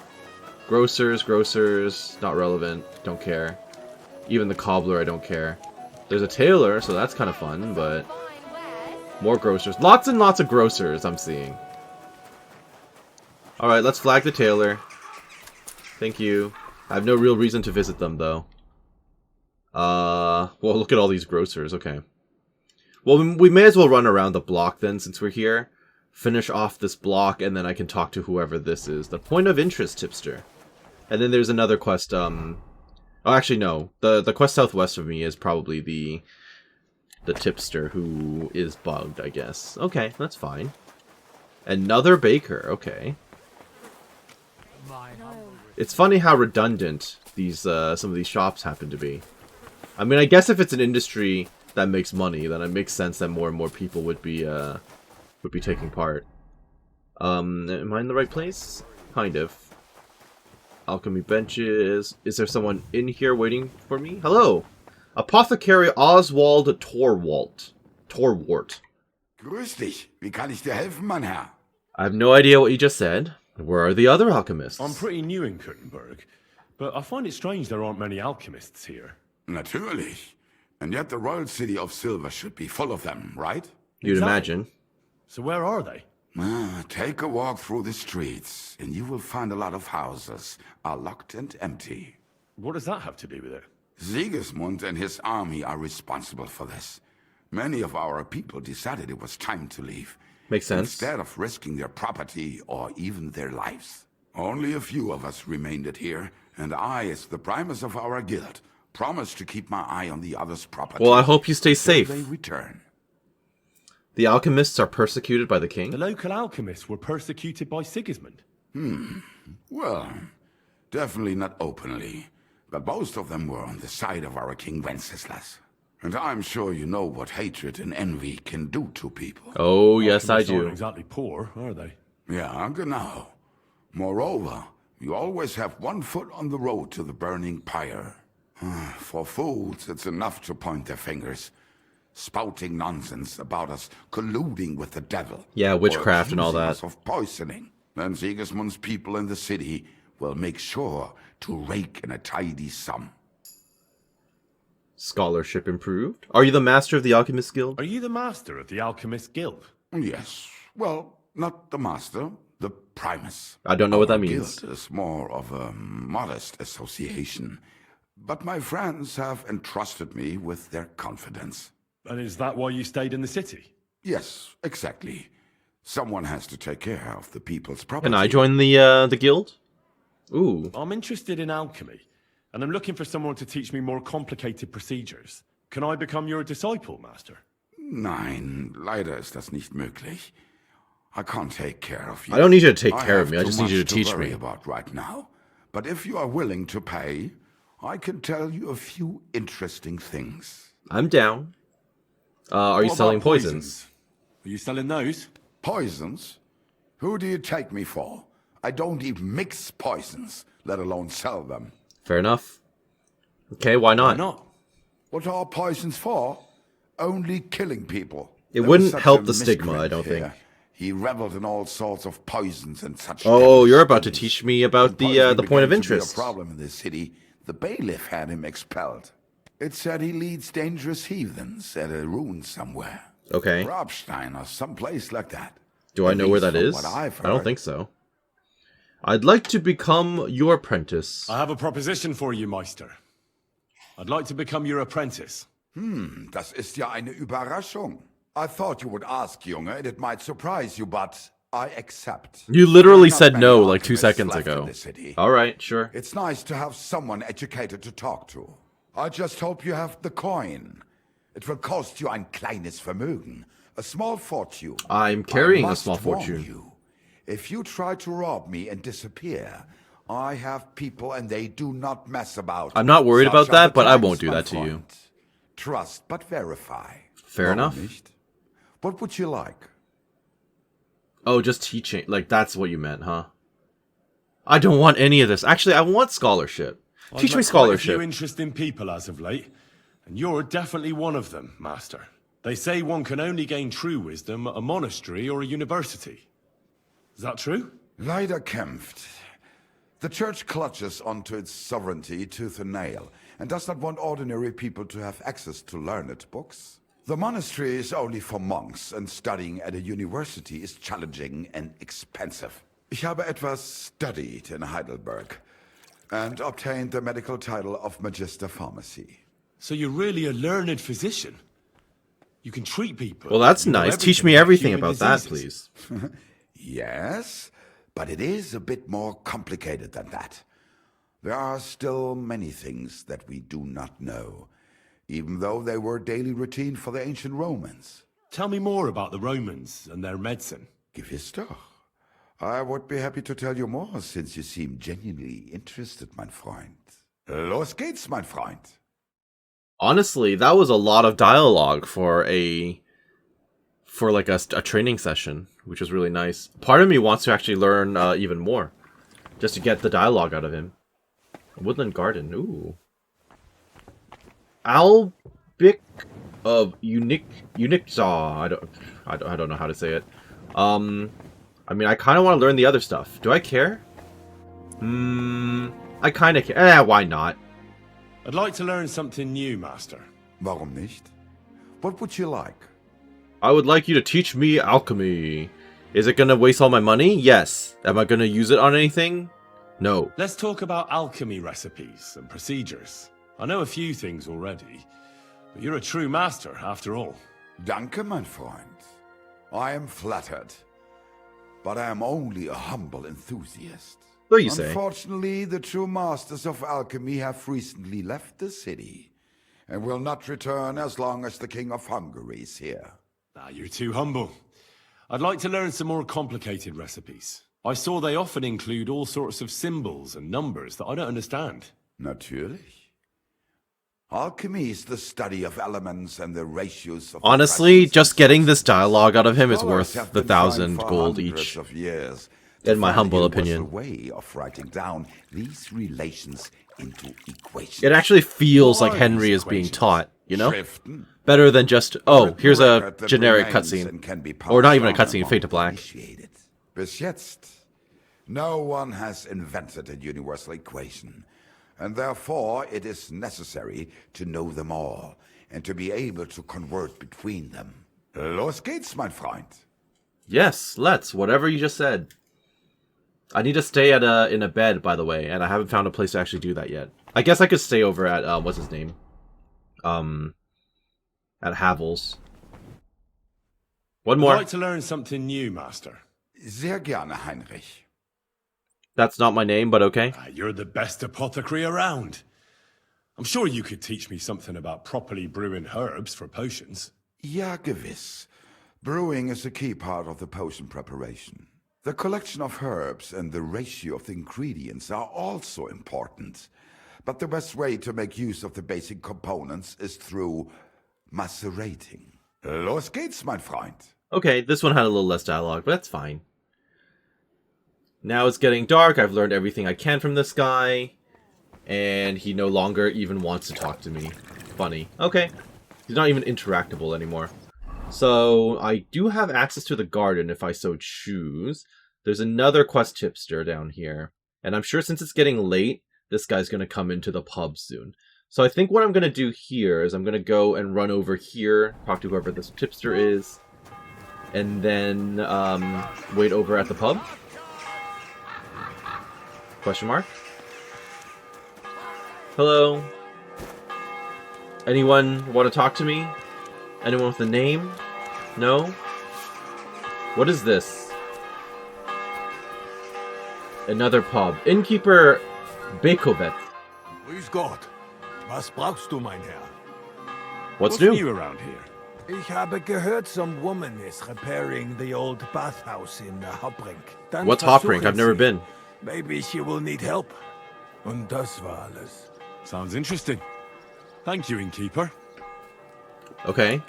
Grocers, not relevant. Don't care. Even the cobbler, I don't care. There's a tailor, so that's kind of fun, but... More grocers. Lots and lots of grocers I'm seeing. Alright, let's flag the tailor. Thank you. I have no real reason to visit them, though. Well, look at all these grocers. Okay. Well, we may as well run around the block then, since we're here. Finish off this block, and then I can talk to whoever this is. The point of interest tipster. And then there's another quest, Oh, actually, no. The quest southwest of me is probably the tipster who is bugged, I guess. Okay, that's fine. Another baker. Okay. It's funny how redundant these some of these shops happen to be. I mean, I guess if it's an industry that makes money, then it makes sense that more and more people would be taking part. Am I in the right place? Kind of. Alchemy benches. Is there someone in here waiting for me? Hello! Apothecary Oswald Torwart. Grüß dich. Wie kann ich dir helfen, mein Herr? I have no idea what you just said. Where are the other alchemists? I'm pretty new in Kuttenberg, but I find it strange there aren't many alchemists here. Natürlich. And yet the royal city of Silver should be full of them, right? You'd imagine. So where are they? Take a walk through the streets, and you will find a lot of houses are locked and empty. What does that have to do with it? Sigismund and his army are responsible for this. Many of our people decided it was time to leave. Makes sense. Instead of risking their property or even their lives. Only a few of us remained here, and I, as the primus of our guild, promise to keep my eye on the others' property. Well, I hope you stay safe. They return. The alchemists are persecuted by the king? The local alchemists were persecuted by Sigismund. Well, definitely not openly. But most of them were on the side of our King Wenceslas. And I'm sure you know what hatred and envy can do to people. Oh, yes, I Alchemists do. aren't exactly poor, are they? Yeah, genau. Moreover, you always have one foot on the road to the burning pyre. For fools, it's enough to point their fingers, spouting nonsense about us colluding with the devil. Yeah, witchcraft and all that. Us of poisoning. Then Sigismund's people in the city will make sure to rake in a tidy sum. Scholarship improved. Are you the master of the Alchemist Guild? Are you the master of the Alchemist Guild? Yes. Well, not the master, the primus. I don't know what that Our means. Guild is more of a modest association. But my friends have entrusted me with their confidence. And is that why you stayed in the city? Yes, exactly. Someone has to take care of the people's property. Can I join the guild? Ooh. I'm interested in alchemy, and I'm looking for someone to teach me more complicated procedures. Can I become your disciple, Master? Nein, leider ist das nicht möglich. I can't take care of you. I don't need you to take care of me. I have just too need you much to teach worry me. about right now. But if you are willing to pay, I can tell you a few interesting things. I'm down. Are you What selling about poisons? Are you selling those? Poisons? Who do you take me for? I don't even mix poisons, let alone sell them. Fair enough. Okay, why not? Why not? What are poisons for? Only killing people. It There was wouldn't such help a the stigma, I miscreant don't here. think. He reveled in all sorts of poisons and such. Oh, devilish you're about to things. teach me about When the poisoning point of began to be interest. a problem in the city. The bailiff had him expelled. It said he leads dangerous heathens at a ruin somewhere. Okay. Grabstein or someplace like that. Do I At know where least that from is? what I've I don't heard. think so. I'd like to become your apprentice. I have a proposition for you, Meister. I'd like to become your apprentice. Das ist ja eine Überraschung. I thought you would ask, Junge, and it might surprise you, but I accept. You literally There are said not no many like 2 alchemists seconds left in ago. the city. Alright, sure. It's nice to have someone educated to talk to. I just hope you have the coin. It will cost you ein kleines Vermögen, a small fortune. I'm carrying I a must small warn fortune. You, if you try to rob me and disappear, I have people and they do not mess about. I'm not worried Such about are that, the but I times, won't do my that to you. friend. Trust but verify. Fair Warum enough. Nicht? What would you like? Oh, just teaching. Like, that's what you meant, huh? I don't want any of this. Actually, I want scholarship. Teach me I've met quite a scholarship. few interesting people as of late, and you're definitely one of them, Master. They say one can only gain true wisdom at a monastery or a university. Is that true? Leider kämpft. The church clutches onto its sovereignty tooth and nail, and does not want ordinary people to have access to learned books. The monastery is only for monks, and studying at a university is challenging and expensive. Ich habe etwas studied in Heidelberg, and obtained the medical title of Magister Pharmacy. So you're really a learned physician? You can treat people. Well, that's You know nice. Teach everything me about everything human about that, diseases. please. Yes, but it is a bit more complicated than that. There are still many things that we do not know, even though they were daily routine for the ancient Romans. Tell me more about the Romans and their medicine. Gewiss doch. I would be happy to tell you more, since you seem genuinely interested, mein Freund. Los geht's, mein Freund. Honestly, that was a lot of dialogue for like a training session, which was really nice. Part of me wants to actually learn even more, just to get the dialogue out of him. Woodland Garden, ooh. Albic of Unikzaw. I don't know how to say it. I mean, I kind of want to learn the other stuff. Do I care? I kind of care. Why not? I'd like to learn something new, Master. Warum nicht? What would you like? I would like you to teach me alchemy. Is it going to waste all my money? Yes. Am I going to use it on anything? No. Let's talk about alchemy recipes and procedures. I know a few things already, but you're a true master after all. Danke, mein Freund. I am flattered, but I am only a humble enthusiast. So you say. Unfortunately, the true masters of alchemy have recently left the city, and will not return as long as the King of Hungary is here. Ah, you're too humble. I'd like to learn some more complicated recipes. I saw they often include all sorts of symbols and numbers that I don't understand. Natürlich. Alchemy is the study of elements and the ratios of... Honestly, just getting this dialogue out of him is worth the 1,000 gold each. Of years in my humble a opinion. Way of writing down these relations into equations. It actually feels like Henry is being taught, you know? Better than just, oh, here's a generic cutscene. Or not even a cutscene, Fade to Black. Bis jetzt, no one has invented a universal equation, and therefore it is necessary to know them all, and to be able to convert between them. Los geht's, mein Freund. Yes, let's. Whatever you just said. I need to stay at in a bed, by the way, and I haven't found a place to actually do that yet. I guess I could stay over at, what's his name? At Havel's. One more. I'd like to learn something new, Master. Sehr gerne, Heinrich. That's not my name, but okay. You're the best apothecary around. I'm sure you could teach me something about properly brewing herbs for potions. Ja, gewiss. Brewing is a key part of the potion preparation. The collection of herbs and the ratio of the ingredients are also important. But the best way to make use of the basic components is through macerating. Los geht's, mein Freund. Okay, this one had a little less dialogue, but that's fine. Now it's getting dark. I've learned everything I can from this guy. And he no longer even wants to talk to me. Funny. Okay. He's not even interactable anymore. So, I do have access to the garden if I so choose. There's another quest tipster down here. And I'm sure since it's getting late, this guy's going to come into the pub soon. So I think what I'm going to do here is I'm going to go and run over here, talk to whoever this tipster is, and then wait over at the pub? Question mark? Hello? Anyone want to talk to me? Anyone with a name? No? What is this? Another pub. Innkeeper Bekovet. Grüß Gott. Was brauchst du, mein Herr? What's new around here? Ich habe gehört, some woman is repairing the old bathhouse in Hopbrink. Dann What's Hopbrink? I've never been. Maybe she will need help. Und das war alles. Sounds interesting. Thank you, innkeeper. Okay.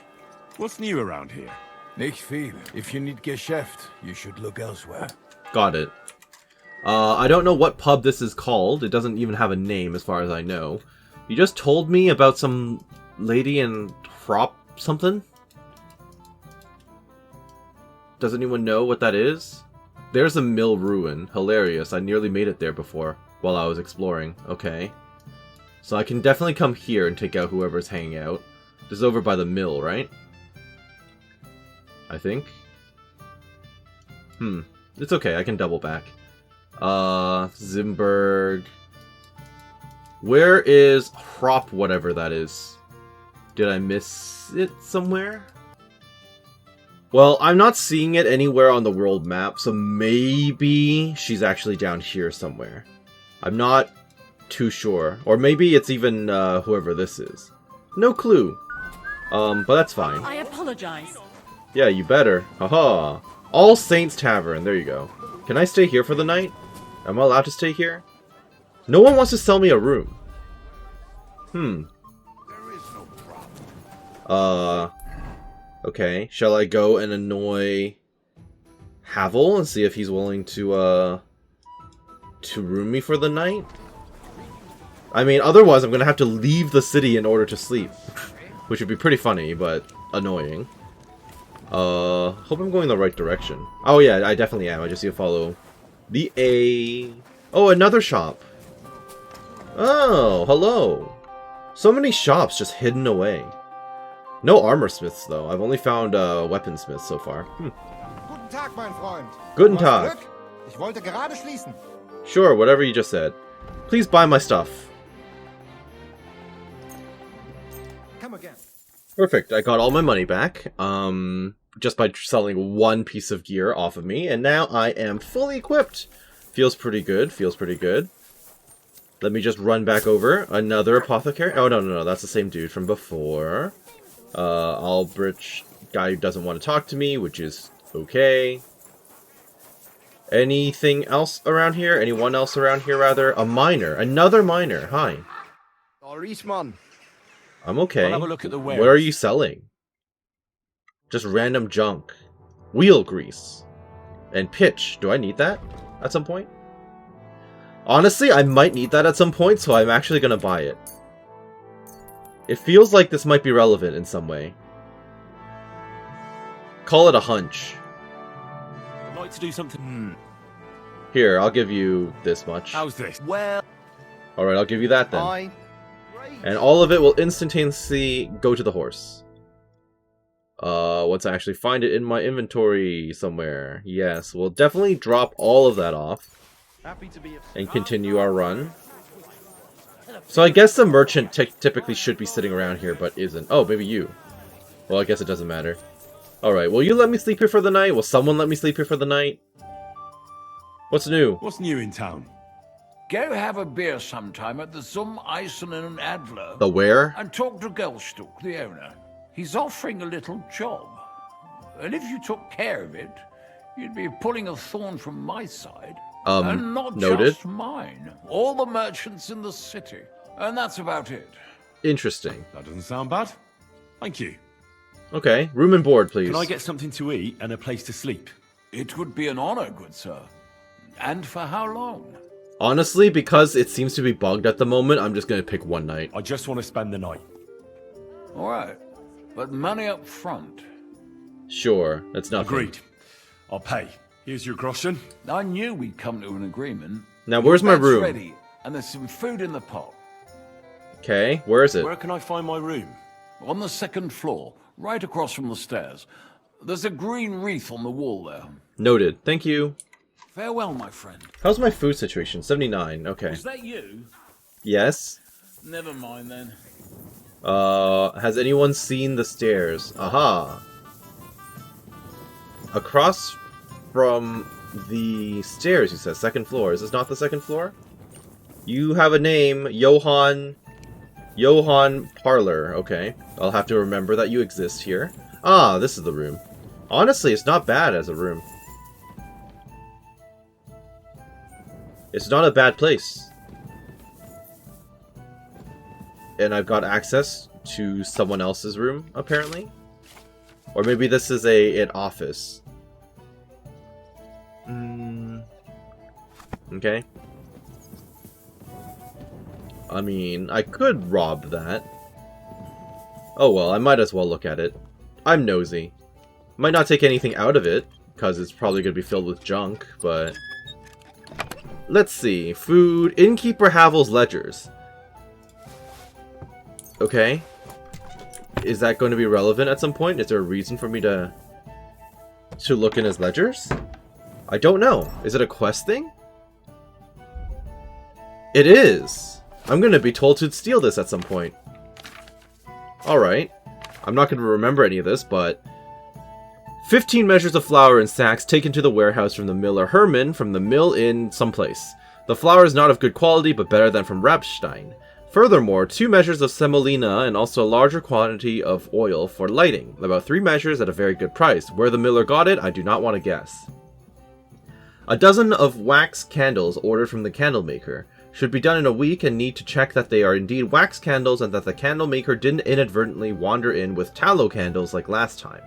What's new around here? Nicht viel. If you need Geschäft, you should look elsewhere. Got it. I don't know what pub this is called. It doesn't even have a name as far as I know. You just told me about some lady in Hrop something? Does anyone know what that is? There's a mill ruin. Hilarious. I nearly made it there before while I was exploring. Okay. So I can definitely come here and take out whoever's hanging out. This is over by the mill, right? I think. It's okay. I can double back. Zimberg. Where is Hrop, whatever that is? Did I miss it somewhere? Well, I'm not seeing it anywhere on the world map, so maybe she's actually down here somewhere. I'm not too sure. Or maybe it's even whoever this is. No clue. But that's fine. I apologize. Yeah, you better. Haha. All Saints Tavern. There you go. Can I stay here for the night? Am I allowed to stay here? No one wants to sell me a room. Okay. Shall I go and annoy Havel and see if he's willing to room me for the night? I mean, otherwise I'm gonna have to leave the city in order to sleep. Which would be pretty funny, but annoying. Hope I'm going the right direction. Oh yeah, I definitely am. I just need to follow the A. Oh, another shop. Oh, hello. So many shops just hidden away. No armor smiths, though. I've only found weaponsmiths so far. Guten Tag, mein Freund. Guten Tag. Ich wollte gerade schließen. Sure, whatever you just said. Please buy my stuff. Come again. Perfect. I got all my money back. Just by selling one piece of gear off of me, and now I am fully equipped. Feels pretty good. Feels pretty good. Let me just run back over. Another apothecary. Oh, no. That's the same dude from before. Albrecht guy who doesn't want to talk to me, which is okay. Anything else around here? Anyone else around here, rather? A miner. Another miner. Hi. I'm okay. I'll have a look at the wares. What are you selling? Just random junk. Wheel grease. And pitch. Do I need that at some point? Honestly, I might need that at some point, so I'm actually going to buy it. It feels like this might be relevant in some way. Call it a hunch. I'd like to do something... Here, I'll give you this much. How's this? Well... Alright, I'll give you that then. And all of it will instantaneously go to the horse. Once I actually find it in my inventory somewhere. Yes, we'll definitely drop all of that off. And continue our run. So I guess the merchant typically should be sitting around here, but isn't. Oh, maybe you. Well, I guess it doesn't matter. Alright, will you let me sleep here for the night? Will someone let me sleep here for the night? What's new? What's new in town? Go have a beer sometime at the Zum Eisen and Adler. The where? And talk to Gelstuck, the owner. He's offering a little job. And if you took care of it, you'd be pulling a thorn from my side. And not noted. just mine. All the merchants in the city. And that's about it. Interesting. That doesn't sound bad. Thank you. Okay, room and board, please. Can I get something to eat and a place to sleep? It would be an honor, good sir. And for how long? Honestly, because it seems to be bugged at the moment, I'm just going to pick one night. I just want to spend the night. All right. But money up front. Sure, that's nothing. Agreed. I'll pay. Here's your groschen. I knew we'd come to an agreement. Now, where's my Your bed's room? ready, and there's some food in the pot. Okay, where is it? Where can I find my room? On the second floor, right across from the stairs. There's a green wreath on the wall there. Noted. Thank you. Farewell, my friend. How's my food situation? 79. Okay. Is that you? Yes. Never mind then. Has anyone seen the stairs? Aha. Across from the stairs, you said. Second floor. Is this not the second floor? You have a name. Johann Parlor. Okay. I'll have to remember that you exist here. Ah, this is the room. Honestly, it's not bad as a room. It's not a bad place. And I've got access to someone else's room, apparently. Or maybe this is an office. Okay? I mean, I could rob that. Oh well, I might as well look at it. I'm nosy. Might not take anything out of it, because it's probably going to be filled with junk, but... Let's see. Food. Innkeeper Havel's ledgers. Okay. Is that going to be relevant at some point? Is there a reason for me to look in his ledgers? I don't know. Is it a quest thing? It is! I'm going to be told to steal this at some point. Alright. I'm not going to remember any of this, but... 15 measures of flour in sacks taken to the warehouse from the miller Herman from the mill in someplace. The flour is not of good quality, but better than from Rapstein. Furthermore, 2 measures of semolina and also a larger quantity of oil for lighting. About 3 measures at a very good price. Where the miller got it, I do not want to guess. A dozen of wax candles ordered from the candle maker. Should be done in a week and need to check that they are indeed wax candles and that the candle maker didn't inadvertently wander in with tallow candles like last time.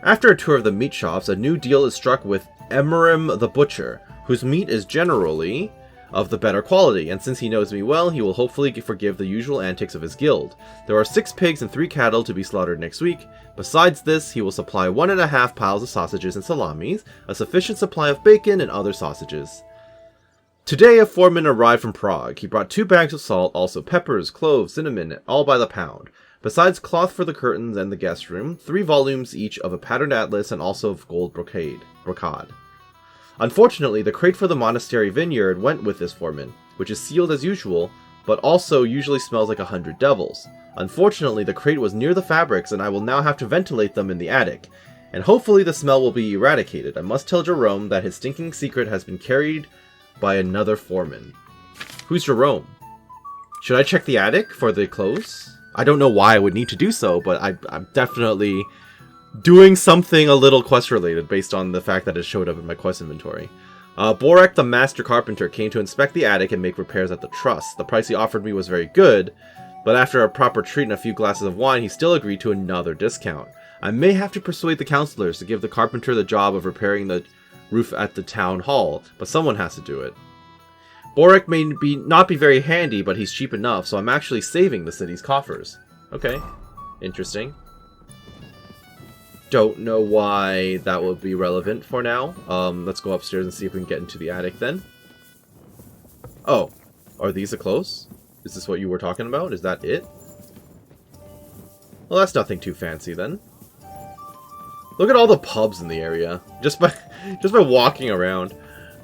After a tour of the meat shops, a new deal is struck with Emerim the Butcher, whose meat is generally of the better quality, and since he knows me well, he will hopefully forgive the usual antics of his guild. There are 6 pigs and 3 cattle to be slaughtered next week. Besides this, he will supply 1.5 piles of sausages and salamis, a sufficient supply of bacon and other sausages. Today a foreman arrived from Prague. He brought 2 bags of salt, also peppers, cloves, cinnamon, all by the pound. Besides cloth for the curtains and the guest room, 3 volumes each of a patterned atlas and also of gold brocade. Unfortunately, the crate for the monastery vineyard went with this foreman, which is sealed as usual, but also usually smells like 100 devils. Unfortunately, the crate was near the fabrics and I will now have to ventilate them in the attic, and hopefully the smell will be eradicated. I must tell Jerome that his stinking secret has been carried by another foreman. Who's Jerome? Should I check the attic for the clothes? I don't know why I would need to do so, but I'm definitely doing something a little quest related based on the fact that it showed up in my quest inventory. Borek the master carpenter came to inspect the attic and make repairs at the truss. The price he offered me was very good, but after a proper treat and a few glasses of wine, he still agreed to another discount. I may have to persuade the councillors to give the carpenter the job of repairing the roof at the town hall, but someone has to do it. Borek may not be very handy, but he's cheap enough, so I'm actually saving the city's coffers. Okay, interesting. Don't know why that would be relevant for now. Let's go upstairs and see if we can get into the attic then. Oh, are these the clothes? Is this what you were talking about? Is that it? Well, that's nothing too fancy then. Look at all the pubs in the area. Just by walking around.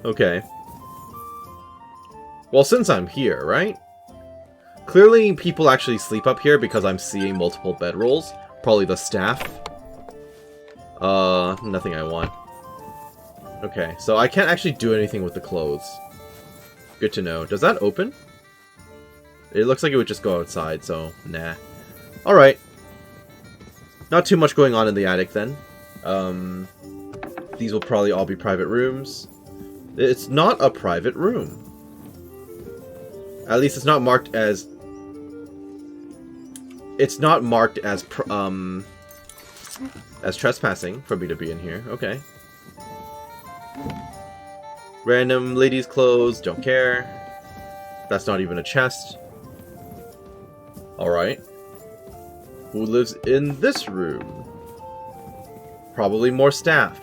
Okay. Well, since I'm here, right? Clearly people actually sleep up here because I'm seeing multiple bedrolls. Probably the staff. Nothing I want. Okay, so I can't actually do anything with the clothes. Good to know. Does that open? It looks like it would just go outside, so nah. Alright. Not too much going on in the attic then. These will probably all be private rooms. It's not a private room. At least it's not marked as... It's not marked as trespassing for me to be in here. Okay. Random ladies' clothes, don't care. That's not even a chest. Alright. Who lives in this room? Probably more staff.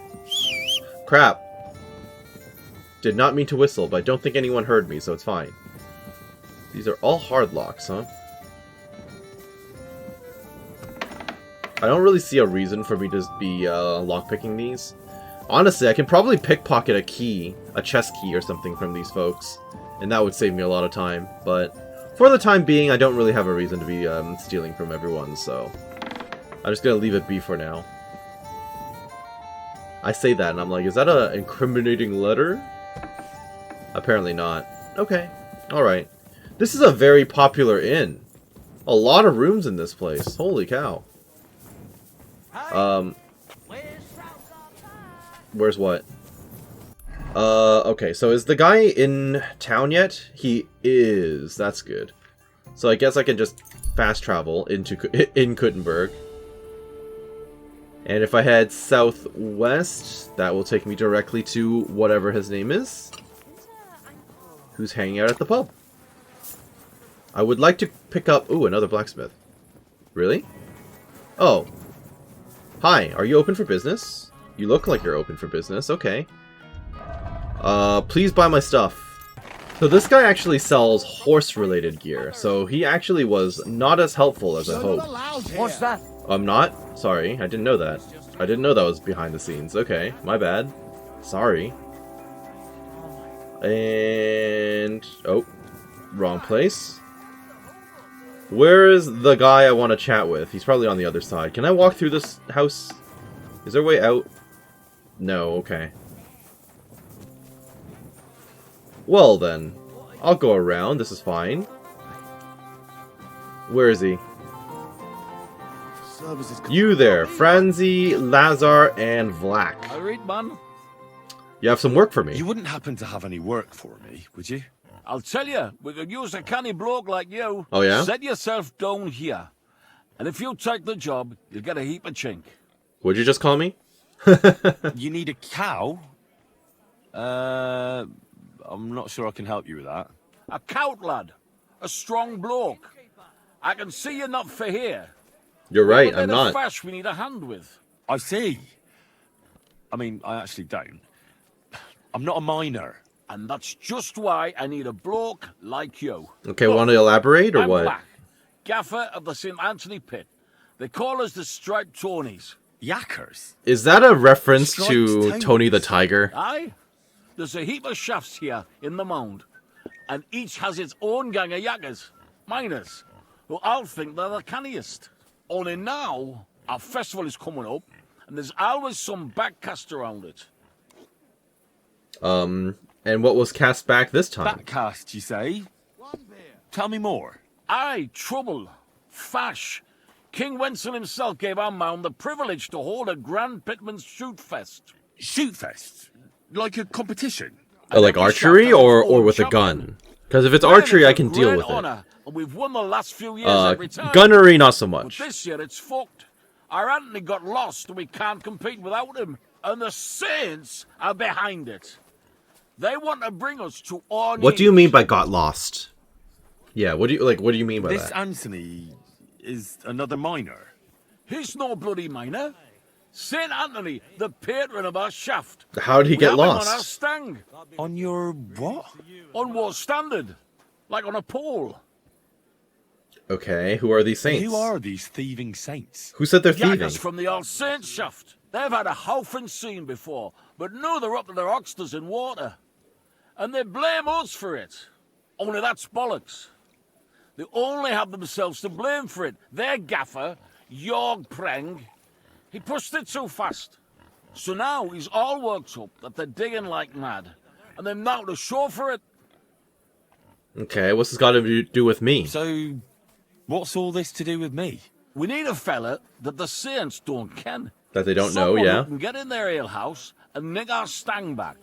Crap. Did not mean to whistle, but I don't think anyone heard me, so it's fine. These are all hard locks, huh? I don't really see a reason for me to be lockpicking these. Honestly, I can probably pickpocket a key, a chest key or something from these folks, and that would save me a lot of time. But for the time being, I don't really have a reason to be stealing from everyone, so I'm just gonna leave it be for now. I say that, and I'm like, is that an incriminating letter? Apparently not. Okay, alright. This is a very popular inn. A lot of rooms in this place. Holy cow. Where's what? Okay, so is the guy in town yet? He is. That's good. So I guess I can just fast travel in Kuttenberg. And if I head southwest, that will take me directly to whatever his name is. who's hanging out at the pub. I would like to pick up... Ooh, another blacksmith. Really? Oh. Hi, are you open for business? You look like you're open for business. Okay. Please buy my stuff. So this guy actually sells horse-related gear, so he actually was not as helpful as I hoped. What's that? I'm not? Sorry, I didn't know that. I didn't know that was behind the scenes. Okay, my bad. Sorry. And... oh. Wrong place. Where is the guy I want to chat with? He's probably on the other side. Can I walk through this house? Is there a way out? No, okay. Well then, I'll go around. This is fine. Where is he? You there, Franzi, Lazar, and Vlak. I read, man. You have some work for me. You wouldn't happen to have any work for me, would you? I'll tell you, we could use a canny bloke like you. Oh, yeah? Set yourself down here. And if you take the job, you'll get a heap of chink. Would you just call me? You need a cow? I'm not sure I can help you with that. A cout lad. A strong bloke. I can see you're not for here. You're right, But I'm then a not. fash we need a hand with. I see. I mean, I actually don't. I'm not a miner. And that's just why I need a bloke like you. Okay, want to elaborate or I'm what? Black, gaffer of the St. Anthony Pit. They call us the Striped Tonies. Yackers? Is that a reference Striped to Tonies? Tony the Tiger? Aye. There's a heap of shafts here in the mound. And each has its own gang of yackers, miners, who all think they're the canniest. Only now, our festival is coming up, and there's always some backcast around it. And what was cast back this time? Backcast, you say? Tell me more. Aye, trouble. Fash. King Wenzel himself gave our mound the privilege to hold a grand pitman's shoot fest. Shoot fest? Like a competition? Oh, like archery or with a gun? Because if it's archery, I can deal with it. Honor, and we've won the last few years every time. Gunnery, not so much. But this year it's fucked. Our Anthony got lost and we can't compete without him. And the Saints are behind it. They want to bring us to our What do you mean by got lost? Yeah, what do you mean by This that? Anthony is another miner. He's no bloody miner. St. Anthony, the patron of our shaft. How did he get We have him lost? on our stang. On your what? On what standard? Like on a pole. Okay, who are these saints? Who are these thieving saints? Who said they're thieving? Yaggers from the All Saints shaft. They've had a howfing scene before, but now they're up to their oxters in water. And they blame us for it. Only that's bollocks. They only have themselves to blame for it. Their gaffer, Jorg Preng, he pushed it too fast. So now he's all worked up that they're digging like mad. And they're now to show for it. Okay, what's this got to do with me? So, what's all this to do with me? We need a fella that the Saints don't ken. That they don't know, Someone yeah? who can get in their alehouse and nick our stang back.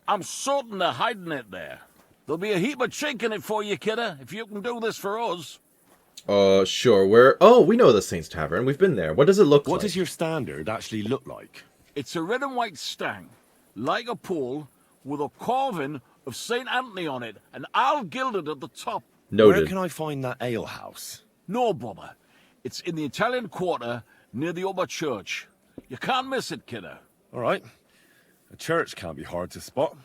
I'm certain they're hiding it there. There'll be a heap of chink in it for you, kidder, if you can do this for us. Sure. Where? Oh, we know the Saints Tavern. We've been there. What does it look like? What does your standard actually look like? It's a red and white stang, like a pole, with a carving of St. Anthony on it, and all gilded at the top. Noted. Where can I find that alehouse? No bother. It's in the Italian Quarter, near the upper church. You can't miss it, kidder. All right. A church can't be hard to spot.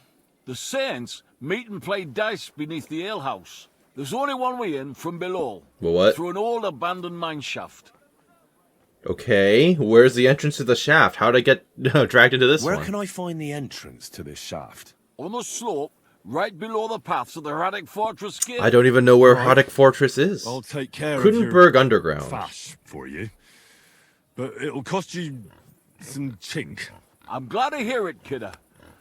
The Saints meet and play dice beneath the alehouse. There's only one way in from below. Well, what? Through an old abandoned mine shaft. Okay, where's the entrance to the shaft? How'd I get dragged into this Where one? can I find the entrance to this shaft? On the slope, right below the paths of the Haddock Fortress gate. I don't even know where Right. Haddock Fortress is. I'll take care Kuttenberg of your Underground. fash for you. But it'll cost you some chink. I'm glad to hear it, kidder.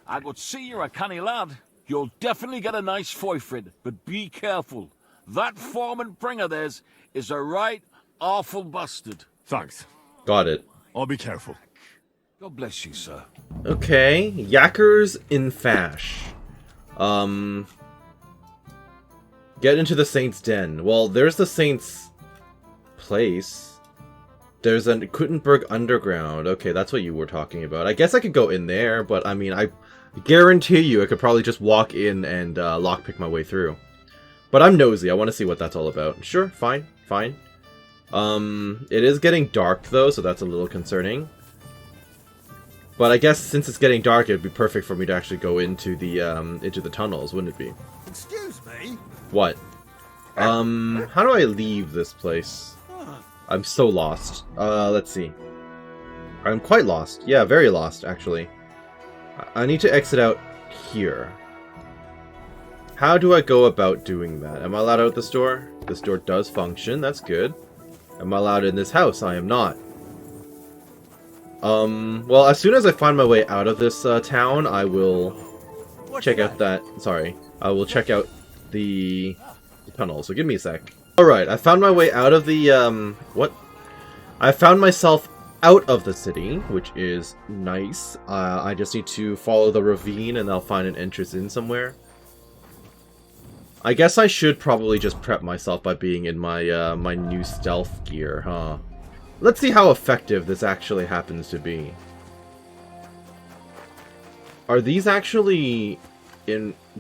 I could see you're a canny lad. You'll definitely get a nice foifrid, but be careful. That foreman pring of theirs is a right awful bastard. Thanks. Got it. I'll be careful. God bless you, sir. Okay, Yackers in Fash. Get into the Saint's Den. Well, there's the Saint's place. There's a Kuttenberg Underground. Okay, that's what you were talking about. I guess I could go in there, but I mean, Guarantee you I could probably just walk in and lockpick my way through. But I'm nosy. I want to see what that's all about. Sure, fine, fine. It is getting dark though, so that's a little concerning. But I guess since it's getting dark, it'd be perfect for me to actually go into the tunnels, wouldn't it be? Excuse me? What? How do I leave this place? I'm so lost. Let's see. I'm quite lost. Yeah, very lost, actually. I need to exit out here. How do I go about doing that? Am I allowed out this door? This door does function, that's good. Am I allowed in this house? I am not. Well, as soon as I find my way out of this town, I will check out that... Sorry. I will check out the tunnel, so give me a sec. Alright, I found my way out of the, what? I found myself out of the city, which is nice. I just need to follow the ravine and I'll find an entrance in somewhere. I guess I should probably just prep myself by being in my, my new stealth gear, huh? Let's see how effective this actually happens to be. Are these actually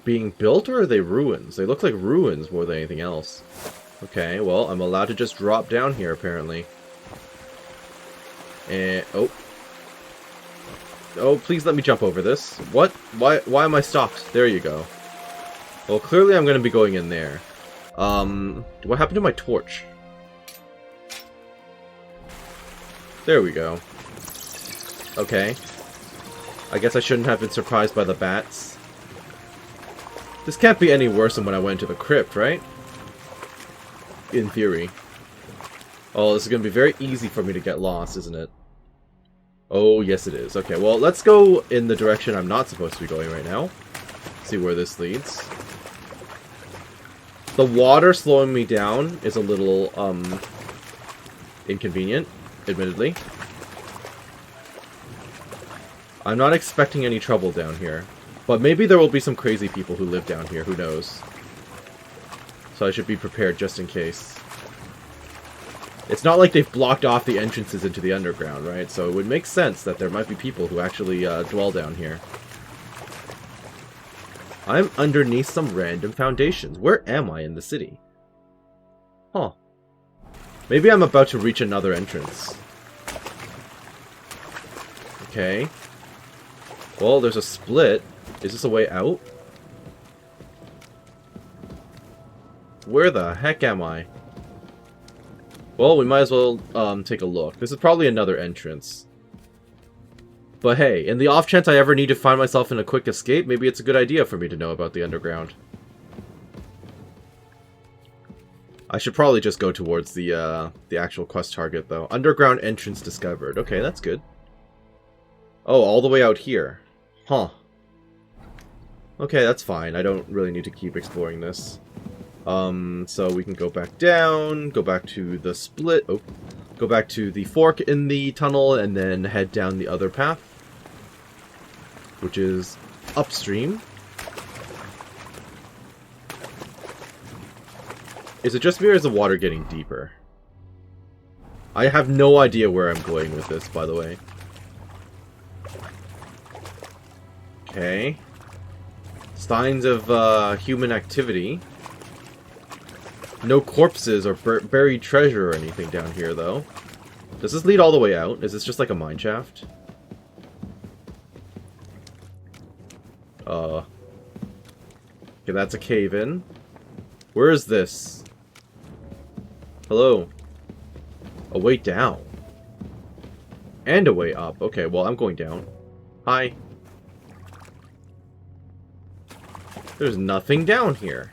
being built, or are they ruins? They look like ruins more than anything else. Okay, well, I'm allowed to just drop down here, apparently. And, oh. Oh, please let me jump over this. What? Why am I stopped? There you go. Well, clearly I'm going to be going in there. What happened to my torch? There we go. Okay. I guess I shouldn't have been surprised by the bats. This can't be any worse than when I went to the crypt, right? In theory. Oh, this is going to be very easy for me to get lost, isn't it? Oh, yes it is. Okay, well, let's go in the direction I'm not supposed to be going right now. See where this leads. The water slowing me down is a little, inconvenient, admittedly. I'm not expecting any trouble down here. But maybe there will be some crazy people who live down here, who knows. So I should be prepared just in case. It's not like they've blocked off the entrances into the underground, right? So it would make sense that there might be people who actually dwell down here. I'm underneath some random foundations. Where am I in the city? Huh. Maybe I'm about to reach another entrance. Okay. Well, there's a split. Is this a way out? Where the heck am I? Well, we might as well take a look. This is probably another entrance. But hey, in the off chance I ever need to find myself in a quick escape, maybe it's a good idea for me to know about the underground. I should probably just go towards the actual quest target, though. Underground entrance discovered. Okay, that's good. Oh, all the way out here. Huh. Okay, that's fine. I don't really need to keep exploring this. So we can go back down, go back to the split, oh, go back to the fork in the tunnel, and then head down the other path, which is upstream. Is it just me, or is the water getting deeper? I have no idea where I'm going with this, by the way. Okay. Signs of human activity. No corpses or buried treasure or anything down here, though. Does this lead all the way out? Is this just like a mine shaft? Okay, that's a cave-in. Where is this? Hello? A way down. And a way up. Okay, well, I'm going down. Hi. There's nothing down here.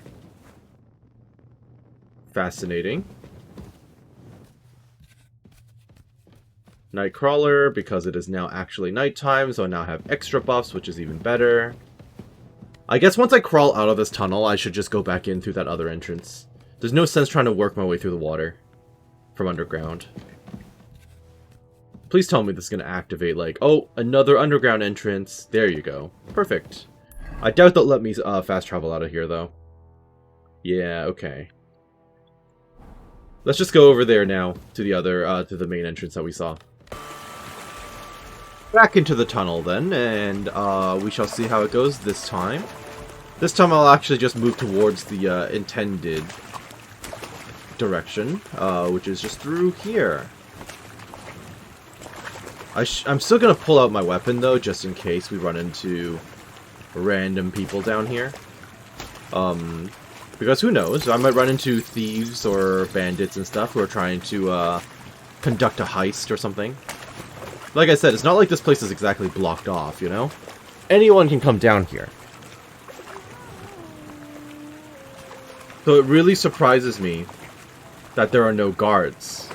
Fascinating. Nightcrawler, because it is now actually nighttime, so I now have extra buffs, which is even better. I guess once I crawl out of this tunnel, I should just go back in through that other entrance. There's no sense trying to work my way through the water from underground. Please tell me this is going to activate, like, oh, another underground entrance. There you go. Perfect. I doubt they'll let me fast travel out of here, though. Yeah, okay. Let's just go over there now to the other, to the main entrance that we saw. Back into the tunnel then, and we shall see how it goes this time. This time I'll actually just move towards the intended direction, which is just through here. I'm still gonna pull out my weapon though, just in case we run into random people down here. Because who knows, I might run into thieves or bandits and stuff who are trying to conduct a heist or something. Like I said, it's not like this place is exactly blocked off, you know? Anyone can come down here. So it really surprises me that there are no guards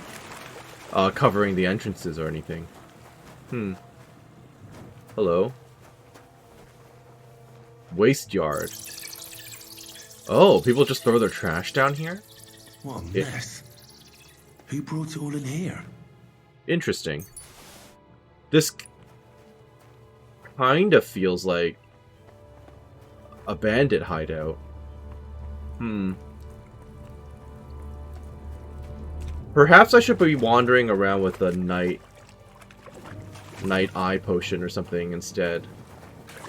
covering the entrances or anything. Hello. Waste yard. Oh, people just throw their trash down here? What a mess. Who brought it all in here? Interesting. This kind of feels like a bandit hideout. Perhaps I should be wandering around with a night eye potion or something instead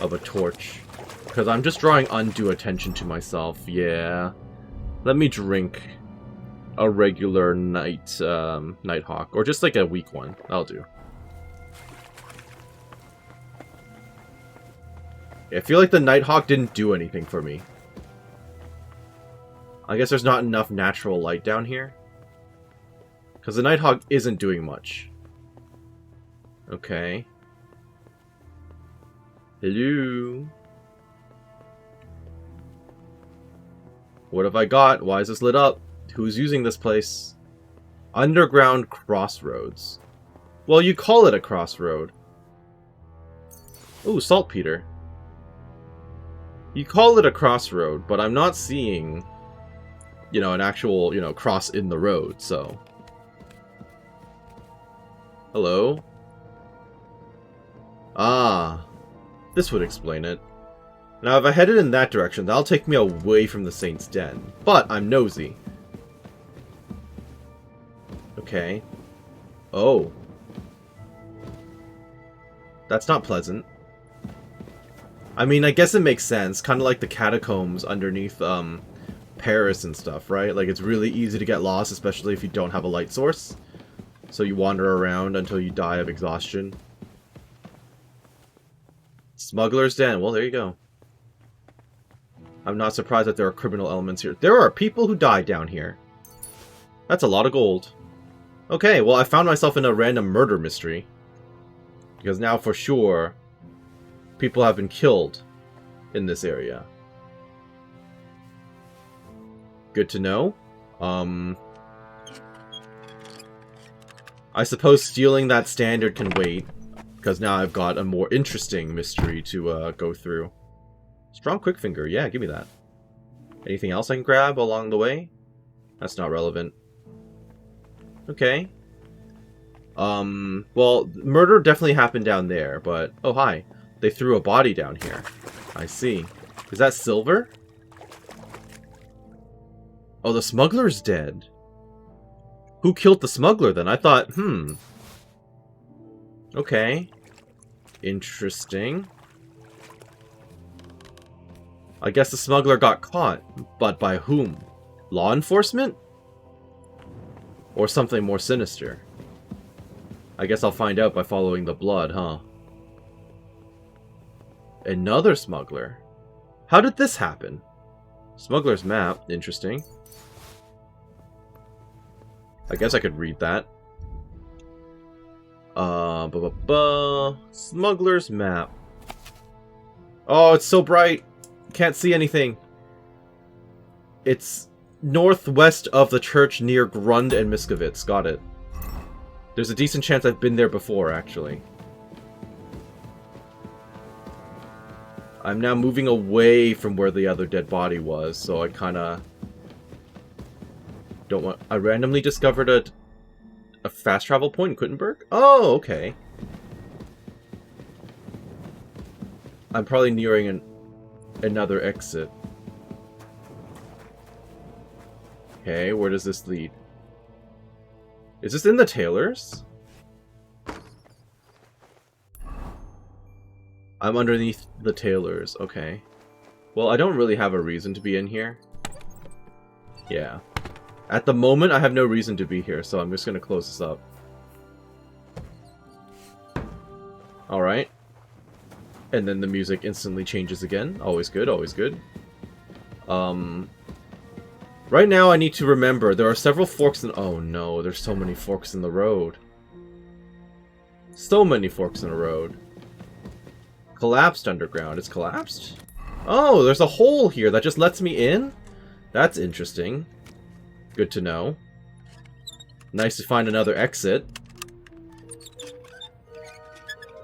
of a torch. Because I'm just drawing undue attention to myself. Yeah. Let me drink a regular Nighthawk. Or just like a weak one. That'll do. I feel like the Nighthawk didn't do anything for me. I guess there's not enough natural light down here. Because the Nighthawk isn't doing much. Okay. Hello. What have I got? Why is this lit up? Who's using this place? Underground crossroads. Well, you call it a crossroad. Ooh, saltpeter. You call it a crossroad, but I'm not seeing, you know, an actual, you know, cross in the road, so. Hello? Ah. This would explain it. Now, if I headed in that direction, that'll take me away from the Saint's Den. But I'm nosy. Okay. Oh. That's not pleasant. I mean, I guess it makes sense. Kind of like the catacombs underneath Paris and stuff, right? Like, it's really easy to get lost, especially if you don't have a light source. So you wander around until you die of exhaustion. Smuggler's Den. Well, there you go. I'm not surprised that there are criminal elements here. There are people who die down here. That's a lot of gold. Okay, well, I found myself in a random murder mystery. Because now, for sure, people have been killed in this area. Good to know. I suppose stealing that standard can wait. Because now I've got a more interesting mystery to go through. Strong quick finger, yeah, give me that. Anything else I can grab along the way? That's not relevant. Okay. Well, murder definitely happened down there, but... Oh, hi. They threw a body down here. I see. Is that silver? Oh, the smuggler's dead. Who killed the smuggler, then? I thought, Okay. Interesting. I guess the smuggler got caught. But by whom? Law enforcement? Or something more sinister? I guess I'll find out by following the blood, huh? Another smuggler? How did this happen? Smuggler's map. Interesting. I guess I could read that. Smuggler's map. Oh, it's so bright. Can't see anything. It's northwest of the church near Grund and Miskovitz. Got it. There's a decent chance I've been there before, actually. I'm now moving away from where the other dead body was, so I kinda don't want... I randomly discovered a fast travel point in Kuttenberg? Oh, okay. I'm probably nearing another exit. Okay, where does this lead? Is this in the tailors? I'm underneath the tailors. Okay. Well, I don't really have a reason to be in here. Yeah. At the moment, I have no reason to be here, so I'm just gonna close this up. Alright. And then the music instantly changes again. Always good, always good. Right now I need to remember, there are several forks in... Oh no, there's so many forks in the road. So many forks in the road. Collapsed underground. It's collapsed? Oh, there's a hole here that just lets me in? That's interesting. Good to know. Nice to find another exit.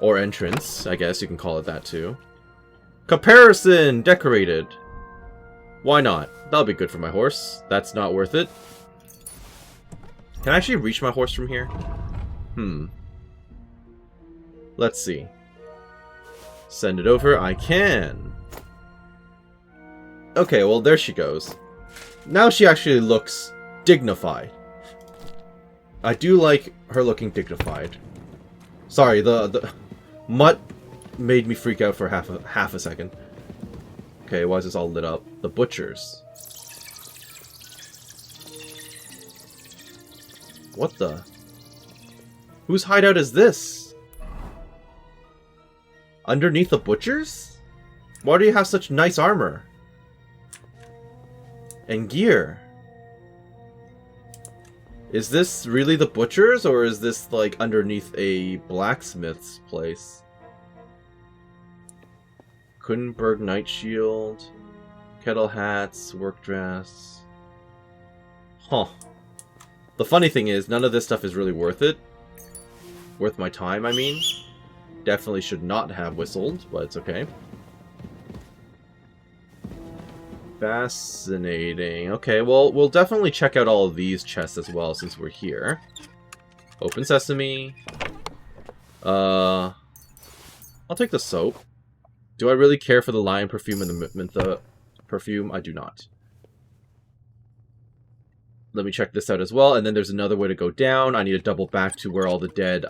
Or entrance, I guess you can call it that too. Comparison! Decorated. Why not? That'll be good for my horse. That's not worth it. Can I actually reach my horse from here? Let's see. Send it over. I can. Okay, well, there she goes. Now she actually looks dignified. I do like her looking dignified. Sorry, the mutt made me freak out for half a second. Okay, why is this all lit up? The butchers. What the? Whose hideout is this? Underneath the butchers? Why do you have such nice armor? And gear? Is this really the butchers, or is this like underneath a blacksmith's place? Kuttenberg Night Shield, kettle hats, work dress. Huh. The funny thing is, none of this stuff is really worth it. Worth my time, I mean. Definitely should not have whistled, but it's okay. Fascinating. Okay, well, we'll definitely check out all of these chests as well, since we're here. Open sesame. I'll take the soap. Do I really care for the lion perfume and the mentha perfume? I do not. Let me check this out as well, and then there's another way to go down. I need to double back to where all the dead,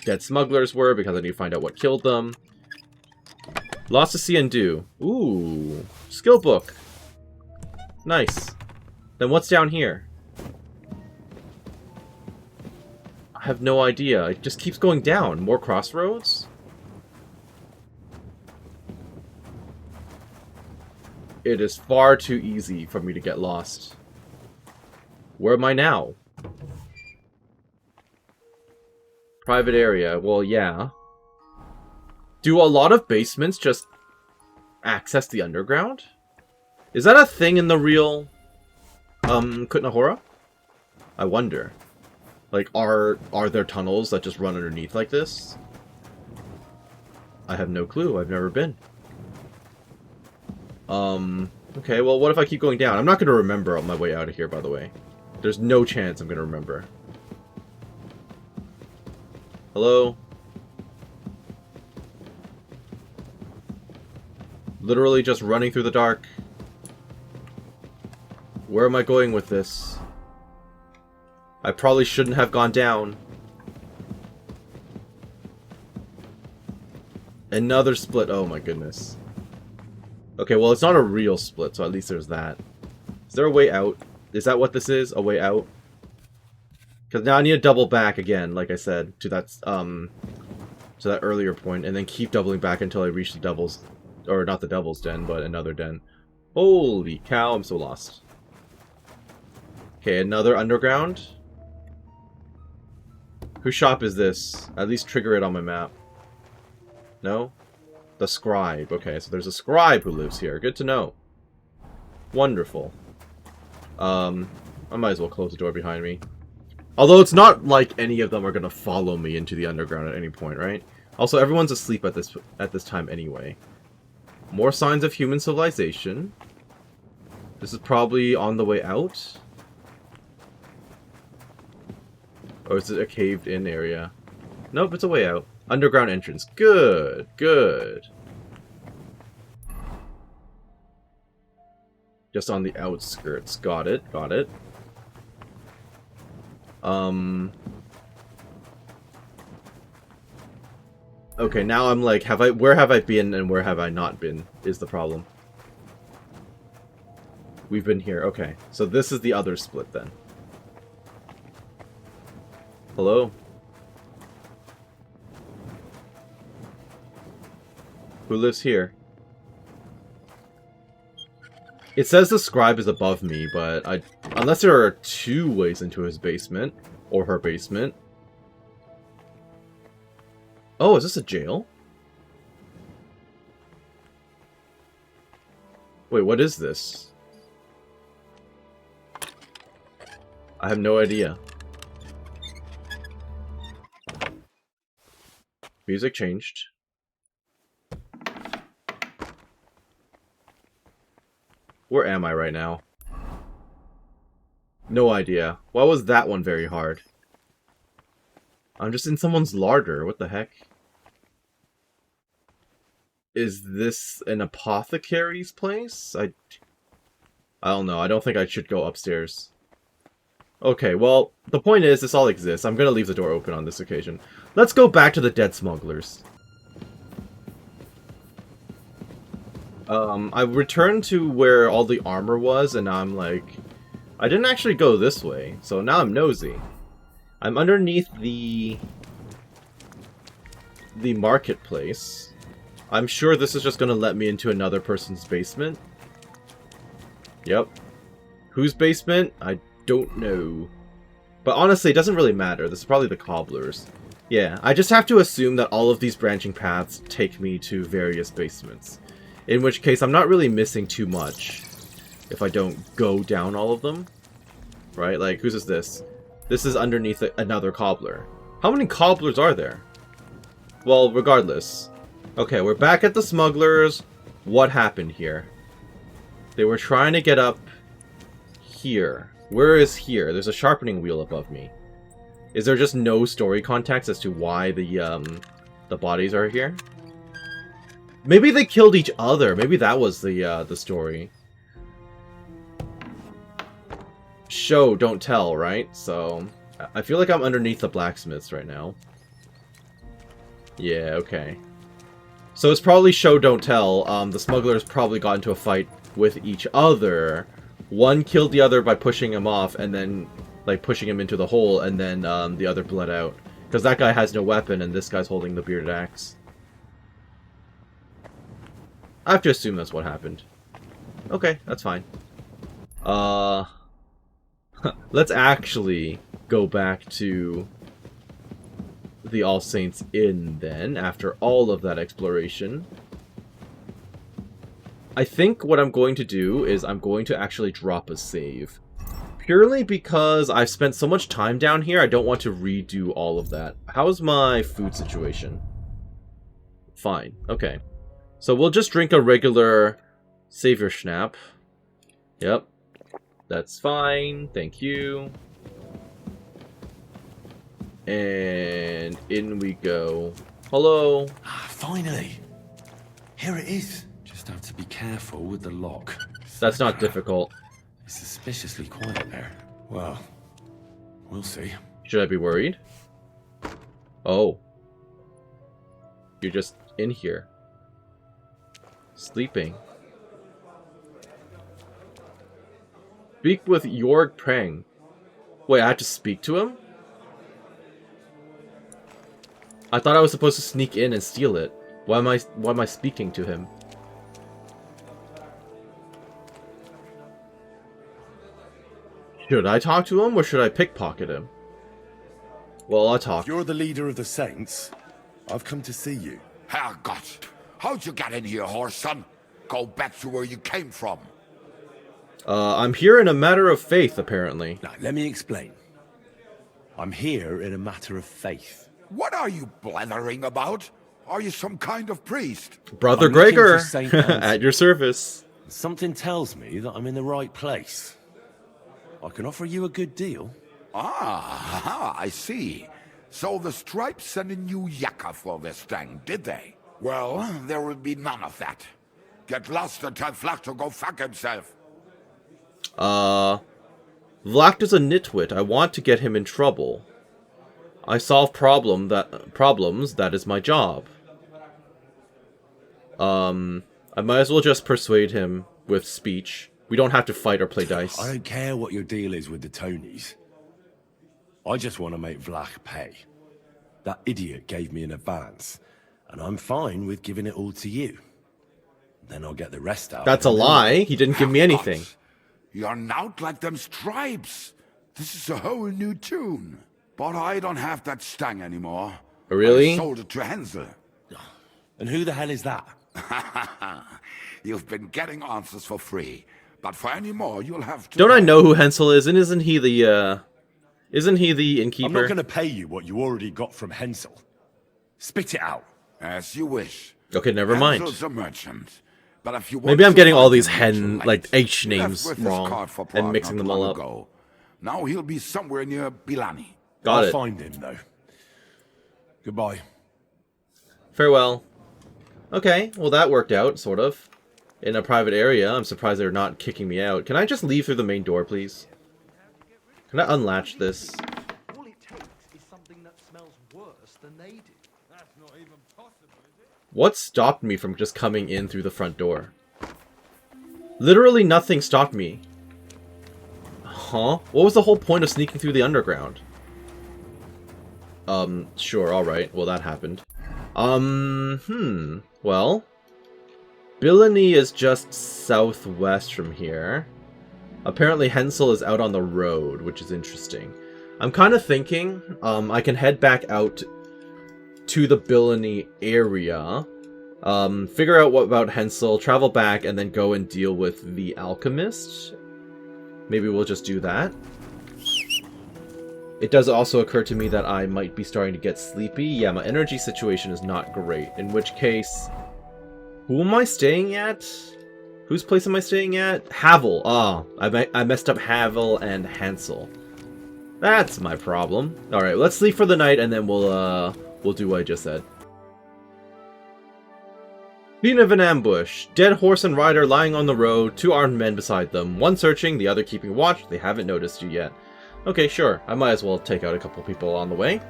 dead smugglers were, because I need to find out what killed them. Lots to see and do. Ooh, skill book. Nice. Then what's down here? I have no idea. It just keeps going down. More crossroads? It is far too easy for me to get lost. Where am I now? Private area. Well, yeah. Do a lot of basements just access the underground? Is that a thing in the real Kutna Hora? I wonder. Like, are there tunnels that just run underneath like this? I have no clue. I've never been. Okay, well, what if I keep going down? I'm not going to remember on my way out of here, by the way. There's no chance I'm going to remember. Hello? Literally just running through the dark. Where am I going with this? I probably shouldn't have gone down. Another split. Oh my goodness. Okay, well, it's not a real split, so at least there's that. Is there a way out? Is that what this is? A way out? Because now I need to double back again, like I said, to that earlier point, and then keep doubling back until I reach the devil's, or not the devil's den, but another den. Holy cow, I'm so lost. Okay, another underground. Whose shop is this? At least trigger it on my map. No? The scribe. Okay, so there's a scribe who lives here. Good to know. Wonderful. I might as well close the door behind me. Although it's not like any of them are gonna follow me into the underground at any point, right? Also, everyone's asleep at this time anyway. More signs of human civilization. This is probably on the way out. Or is it a caved-in area? Nope, it's a way out. Underground entrance. Good, good. Just on the outskirts. Got it, got it. Okay, now I'm like, where have I been and where have I not been is the problem. We've been here. Okay, so this is the other split then. Hello? Who lives here? It says the scribe is above me, but unless there are 2 ways into his basement, or her basement. Oh, is this a jail? Wait, what is this? I have no idea. Music changed. Where am I right now? No idea. Why was that one very hard? I'm just in someone's larder. What the heck? Is this an apothecary's place? I don't know. I don't think I should go upstairs. Okay, well, the point is, this all exists. I'm gonna leave the door open on this occasion. Let's go back to the dead smugglers. I returned to where all the armor was, and I'm like... I didn't actually go this way, so now I'm nosy. I'm underneath the marketplace. I'm sure this is just gonna let me into another person's basement. Yep. Whose basement? I don't know. But honestly, it doesn't really matter. This is probably the cobblers. Yeah, I just have to assume that all of these branching paths take me to various basements. In which case, I'm not really missing too much if I don't go down all of them. Right? Like, whose is this? This is underneath another cobbler. How many cobblers are there? Well, regardless. Okay, we're back at the smugglers. What happened here? They were trying to get up here. Where is here? There's a sharpening wheel above me. Is there just no story context as to why the bodies are here? Maybe they killed each other. Maybe that was the story. Show, don't tell, right? So, I feel like I'm underneath the blacksmiths right now. Yeah, okay. So it's probably show, don't tell. The smugglers probably got into a fight with each other. One killed the other by pushing him off, and then, like, pushing him into the hole, and then the other bled out. Because that guy has no weapon, and this guy's holding the bearded axe. I have to assume that's what happened. Okay, that's fine. Let's actually go back to the All Saints Inn then, after all of that exploration. I think what I'm going to do is I'm going to actually drop a save. Purely because I've spent so much time down here, I don't want to redo all of that. How's my food situation? Fine, okay. So we'll just drink a regular Savior Schnapp. Yep. That's fine. Thank you. And in we go. Hello. Finally. Here it is. Just have to be careful with the lock. That's not difficult. It's suspiciously quiet there. Well, we'll see. Should I be worried? Oh. You're just in here. Sleeping. Speak with Jorg Prang. Wait, I have to speak to him? I thought I was supposed to sneak in and steal it. Why am I speaking to him? Should I talk to him or should I pickpocket him? Well, I'll talk. If you're the leader of the Saints, I've come to see you. Herrgott! How'd you get in here, horse son? Go back to where you came from. I'm here in a matter of faith, apparently. Now, let me explain. I'm here in a matter of faith. What are you blethering about? Are you some kind of priest? Brother I'm looking Gregor, for Saint Anthony. at your service. Something tells me that I'm in the right place. I can offer you a good deal. Ah, I see. So the Stripes sent a new yakka for this thing, did they? Well, there will be none of that. Get lost and tell Flak to go fuck himself. Vlacht is a nitwit. I want to get him in trouble. I solve problems, that is my job. I might as well just persuade him with speech. We don't have to fight or play dice. I don't care what your deal is with the Tonys. I just want to make Vlach pay. That idiot gave me an advance, and I'm fine with giving it all to you. Then I'll get the rest out. That's a lie. He didn't give me anything. You're not like them stripes. This is a whole new tune. But I don't have that stang anymore. Really? I sold it to Hansel. And who the hell is that? You've been getting answers for free. But for any more, you'll have to... Don't I know who Hensel is? And isn't he the innkeeper? I'm not going to pay you what you already got from Hensel. Spit it out. As you wish. Okay, never mind. Hansel's a merchant. But if you want Maybe I'm to getting all find these him H he left names with his wrong card for and Prague mixing not them all long up. ago. Now he'll be somewhere near Bilani. Got I'll it. find him, though. Goodbye. Farewell. Okay, well that worked out, sort of. In a private area. I'm surprised they're not kicking me out. Can I just leave through the main door, please? Can I unlatch this? All it takes is something that smells worse than they do. That's not even possible, is it? What stopped me from just coming in through the front door? Literally nothing stopped me. Huh? What was the whole point of sneaking through the underground? Sure, alright. Well, that happened. Well... Bilani is just southwest from here. Apparently Hensel is out on the road, which is interesting. I'm kind of thinking I can head back out to the Bilani area, figure out what about Hensel, travel back, and then go and deal with the alchemist. Maybe we'll just do that. It does also occur to me that I might be starting to get sleepy. Yeah, my energy situation is not great, in which case... Who am I staying at? Whose place am I staying at? Havel. Ah, I messed up Havel and Hansel. That's my problem. Alright, let's sleep for the night and then we'll do what I just said. Scene of an ambush. Dead horse and rider lying on the road, 2 armed men beside them. One searching, the other keeping watch. They haven't noticed you yet. Okay, sure. I might as well take out a couple people on the way.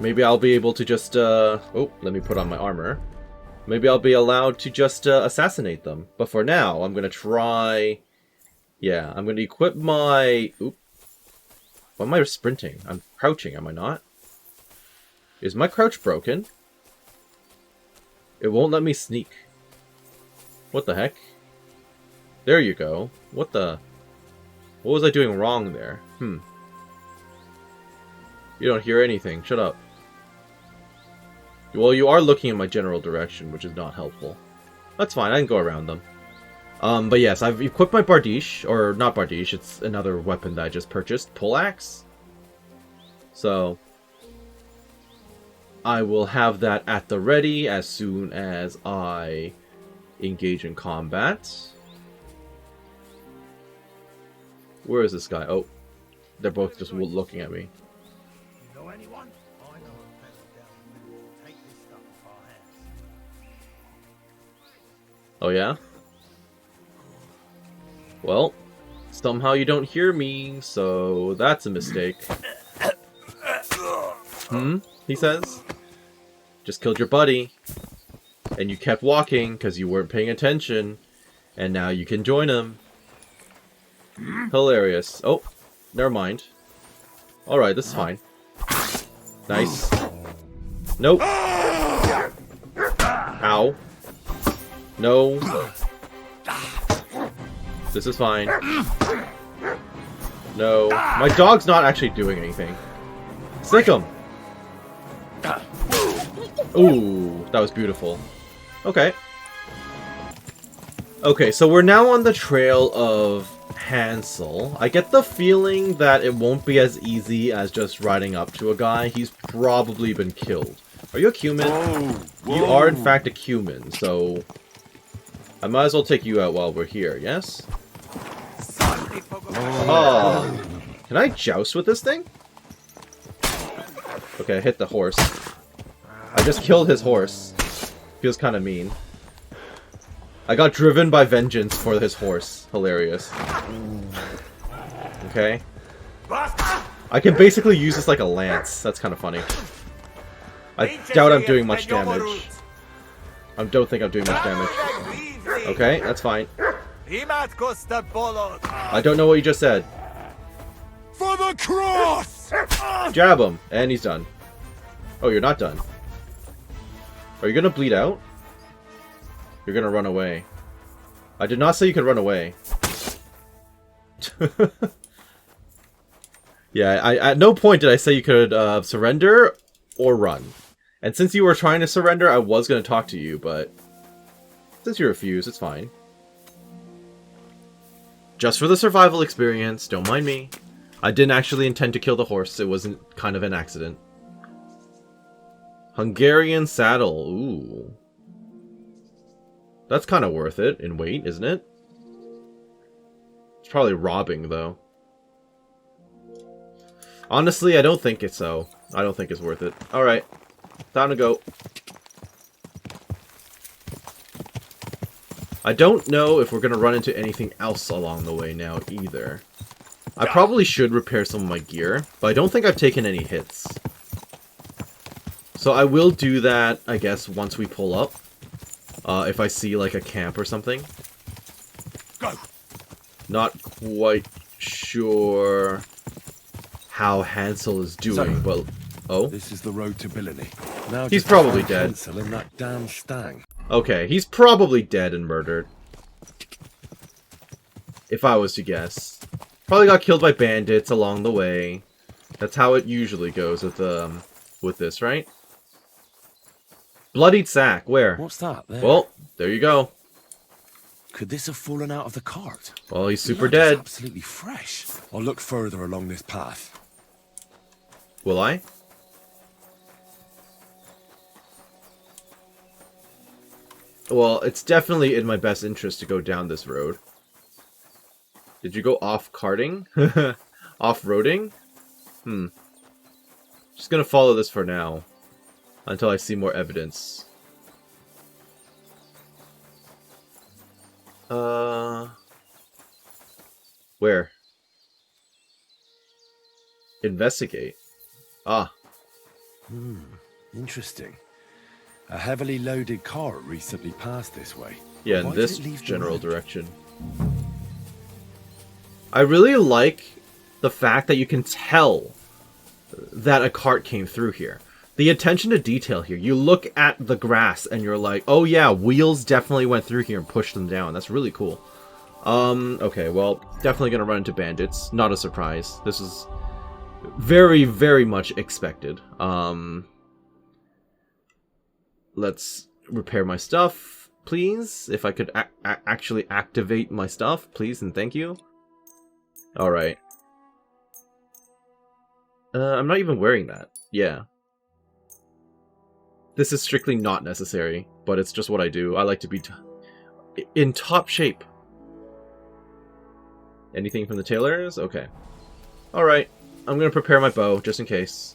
Maybe I'll be able to just, oh, let me put on my armor. Maybe I'll be allowed to just, assassinate them. But for now, I'm gonna try... Yeah, I'm gonna equip my... Oop. Why am I sprinting? I'm crouching, am I not? Is my crouch broken? It won't let me sneak. What the heck? There you go. What the... What was I doing wrong there? You don't hear anything. Shut up. Well, you are looking in my general direction, which is not helpful. That's fine, I can go around them. But yes, I've equipped my Bardiche, or not Bardiche, it's another weapon that I just purchased, Poleaxe. So, I will have that at the ready as soon as I engage in combat. Where is this guy? Oh, they're both just looking at me. You know anyone? I know a peasant down the middle. Take this stuff off our hands. Oh yeah? Well, somehow you don't hear me, so that's a mistake. He says. Just killed your buddy. And you kept walking because you weren't paying attention. And now you can join him. Hilarious. Oh, never mind. Alright, this is fine. Nice. Nope. Ow. No. This is fine. No. My dog's not actually doing anything. Sick him! Ooh, that was beautiful. Okay. Okay, so we're now on the trail of Hansel. I get the feeling that it won't be as easy as just riding up to a guy. He's probably been killed. Are you a cumin? Whoa. You are in fact a cumin, so I might as well take you out while we're here, yes? Oh. Can I joust with this thing? Okay, I hit the horse. I just killed his horse. Feels kind of mean. I got driven by vengeance for his horse. Hilarious. Okay. I can basically use this like a lance. That's kind of funny. I doubt I'm doing much damage. I don't think I'm doing much damage. Okay, that's fine. I don't know what you just said. For the cross! Jab him, and he's done. Oh, you're not done. Are you gonna bleed out? You're gonna run away. I did not say you could run away. Yeah, at no point did I say you could surrender or run. And since you were trying to surrender, I was going to talk to you, but since you refuse, it's fine. Just for the survival experience, don't mind me. I didn't actually intend to kill the horse, it wasn't kind of an accident. Hungarian saddle, ooh. That's kind of worth it in weight, isn't it? It's probably robbing, though. Honestly, I don't think it's so. I don't think it's worth it. Alright. Time to go. I don't know if we're going to run into anything else along the way now, either. I probably should repair some of my gear, but I don't think I've taken any hits. So I will do that, I guess, once we pull up. If I see, like, a camp or something. Go. Not quite sure how Hansel is doing, but... Oh? This is the road to Billiny. Now he's probably dead. Hansel and that damn stang. Okay, he's probably dead and murdered. If I was to guess. Probably got killed by bandits along the way. That's how it usually goes with this, right? Bloodied sack, where? What's that there? Well, there you go. Could this have fallen out of the cart? Well, he's super The blood is dead. absolutely fresh. I'll look further along this path. Will I? Well, it's definitely in my best interest to go down this road. Did you go off-carting? Off-roading? Just gonna follow this for now. Until I see more evidence. Where? Investigate. Ah. Interesting. A heavily loaded car recently passed this way. Yeah, in Why this did it leave the general road? direction. I really like the fact that you can tell that a cart came through here. The attention to detail here. You look at the grass and you're like, oh yeah, wheels definitely went through here and pushed them down. That's really cool. Okay, well, definitely gonna run into bandits. Not a surprise. This is very, very much expected. Let's repair my stuff, please. If I could actually activate my stuff, please and thank you. Alright. I'm not even wearing that. Yeah. This is strictly not necessary, but it's just what I do. I like to be in top shape. Anything from the tailors? Okay. Alright. I'm gonna prepare my bow, just in case.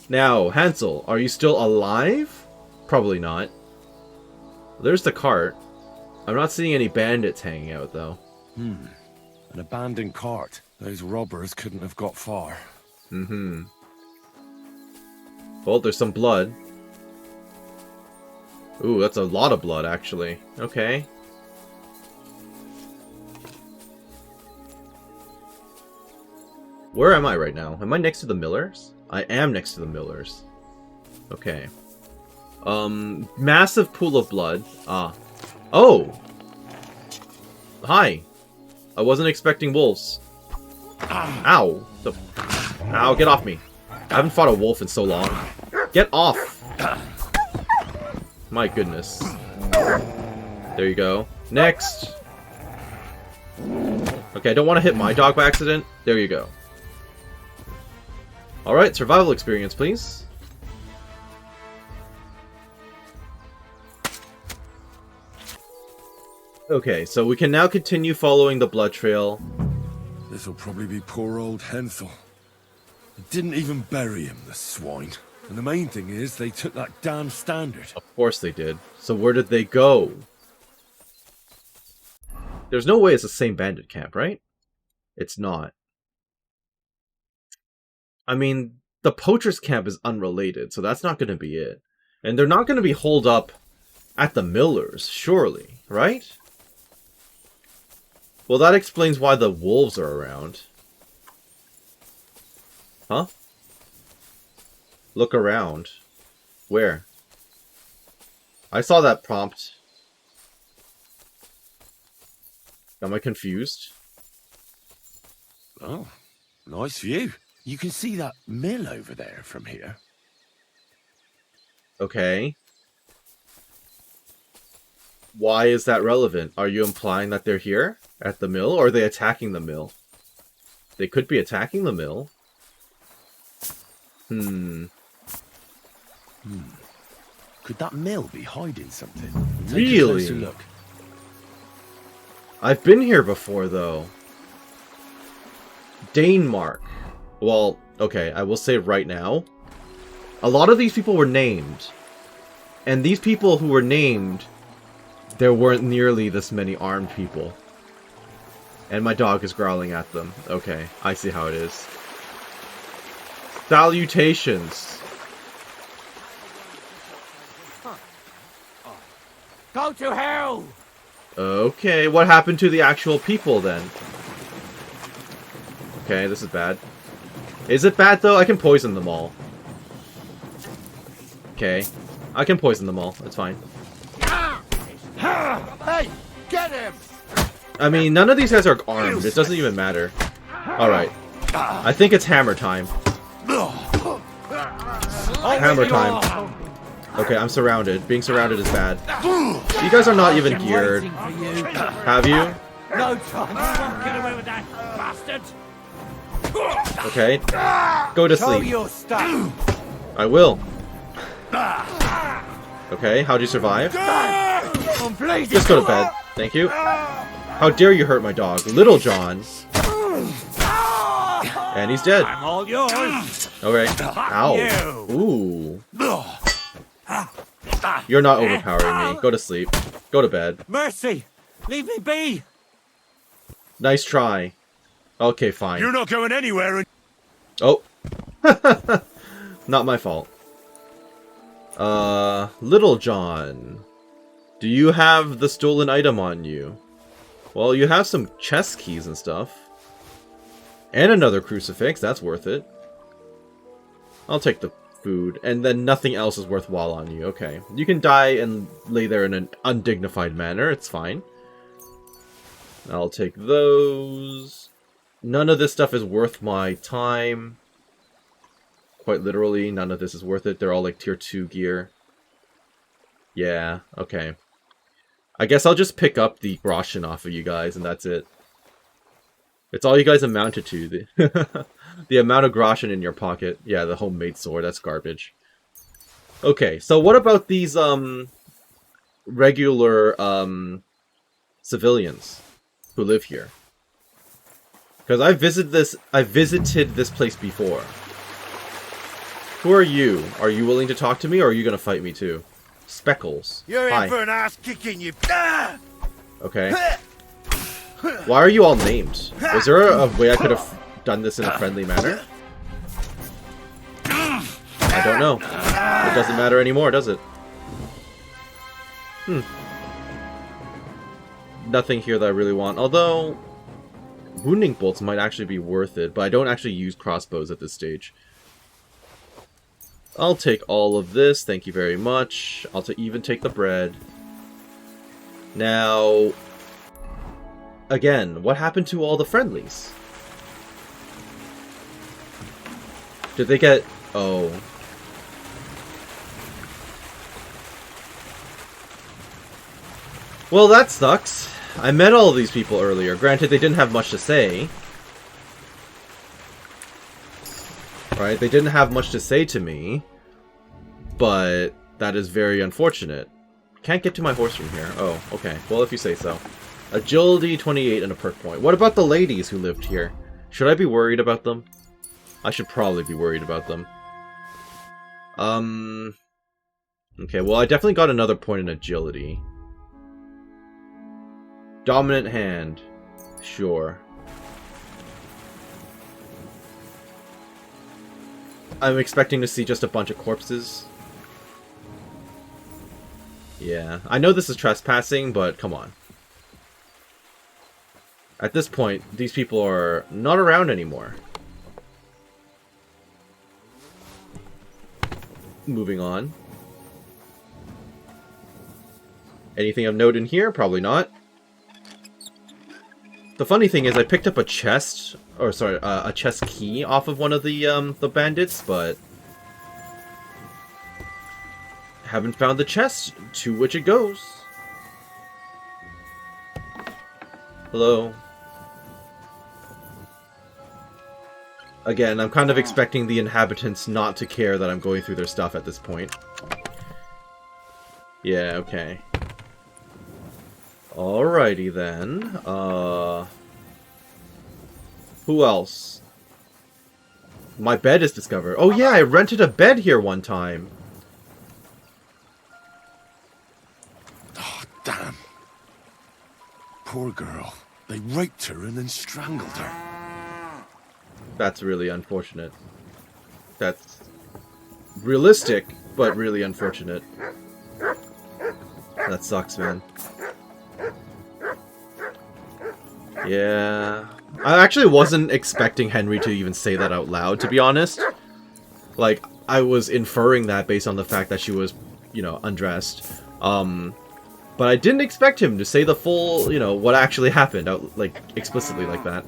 Now, Hansel, are you still alive? Probably not. There's the cart. I'm not seeing any bandits hanging out, though. An abandoned cart. Those robbers couldn't have got far. Well, there's some blood. Ooh, that's a lot of blood, actually. Okay. Where am I right now? Am I next to the millers? I am next to the millers. Okay. Massive pool of blood. Ah. Oh! Hi! I wasn't expecting wolves. Ow! Ow, get off me. I haven't fought a wolf in so long. Get off! My goodness. There you go. Next! Okay, I don't want to hit my dog by accident. There you go. Alright, survival experience, please. Okay, so we can now continue following the blood trail. This'll probably be poor old Hansel. They didn't even bury him, the swine. And the main thing is, they took that damn standard. Of course they did. So where did they go? There's no way it's the same bandit camp, right? It's not. I mean, the poacher's camp is unrelated, so that's not going to be it. And they're not going to be holed up At the miller's, surely, right? Well, that explains why the wolves are around. Huh? Look around. Where? I saw that prompt. Am I confused? Oh, nice view. You can see that mill over there from here. Okay. Why is that relevant? Are you implying that they're here at the mill, or are they attacking the mill? They could be attacking the mill. Could that mill be hiding something? Take Really? a closer look. I've been here before, though. Danemark. Well, okay, I will say right now, a lot of these people were named. And these people who were named, there weren't nearly this many armed people. And my dog is growling at them. Okay, I see how it is. Salutations. Go to hell! Okay, what happened to the actual people then? Okay, this is bad. Is it bad though? I can poison them all. Okay. I can poison them all. It's fine. Hey, get him! I mean, none of these guys are armed. It doesn't even matter. Alright. I think it's hammer time. Hammer time. Okay, I'm surrounded. Being surrounded is bad. You guys are not even geared. Have you? No chance. You won't get away with that, bastard. Okay. Go to Show sleep. your stuff. I will. Okay, how'd you survive? Just go to bed. Thank you. How dare you hurt my dog, Little John. And he's dead. I'm all yours. Okay. Ow. Ooh. You're not overpowering me. Go to sleep. Go to bed. Mercy! Leave me be! Nice try. Okay, fine. You're not going anywhere. Oh. Not my fault. Little John. Do you have the stolen item on you? Well, you have some chest keys and stuff. And another crucifix. That's worth it. I'll take the food. And then nothing else is worthwhile on you. Okay. You can die and lay there in an undignified manner. It's fine. I'll take those. None of this stuff is worth my time. Quite literally, none of this is worth it. They're all like tier 2 gear. Yeah, okay. I guess I'll just pick up the groschen off of you guys, and that's it. It's all you guys amounted to. The amount of groschen in your pocket. Yeah, the homemade sword, that's garbage. Okay, so what about these, regular, civilians who live here? Because I visited this place before. Who are you? Are you willing to talk to me, or are you gonna fight me too? Speckles. You're Hi. in for an ass kicking, you. Okay. Why are you all named? Was there a way I could have done this in a friendly manner? I don't know. It doesn't matter anymore, does it? Nothing here that I really want. Although, wounding bolts might actually be worth it, but I don't actually use crossbows at this stage. I'll take all of this, thank you very much. I'll even take the bread. Now, again, what happened to all the friendlies? Did they get... Oh. Well, that sucks. I met all these people earlier. Granted, they didn't have much to say. Right, they didn't have much to say to me, but that is very unfortunate. Can't get to my horse from here. Oh, okay. Well, if you say so. Agility 28 and a perk point. What about the ladies who lived here? Should I be worried about them? I should probably be worried about them. Okay, well, I definitely got another point in agility. Dominant hand. Sure. I'm expecting to see just a bunch of corpses. Yeah, I know this is trespassing, but come on. At this point, these people are not around anymore. Moving on. Anything of note in here? Probably not. The funny thing is I picked up a chest, or sorry, a chest key off of one of the bandits, but haven't found the chest to which it goes. Hello. Again, I'm kind of expecting the inhabitants not to care that I'm going through their stuff at this point. Yeah, okay. Alrighty then. Who else? My bed is discovered. Oh yeah, I rented a bed here one time. Oh, damn. Poor girl. They raped her and then strangled her. That's really unfortunate. That's realistic, but really unfortunate. That sucks, man. Yeah. I actually wasn't expecting Henry to even say that out loud, to be honest. Like, I was inferring that based on the fact that she was, you know, undressed. But I didn't expect him to say the full, you know, what actually happened, out, like, explicitly like that.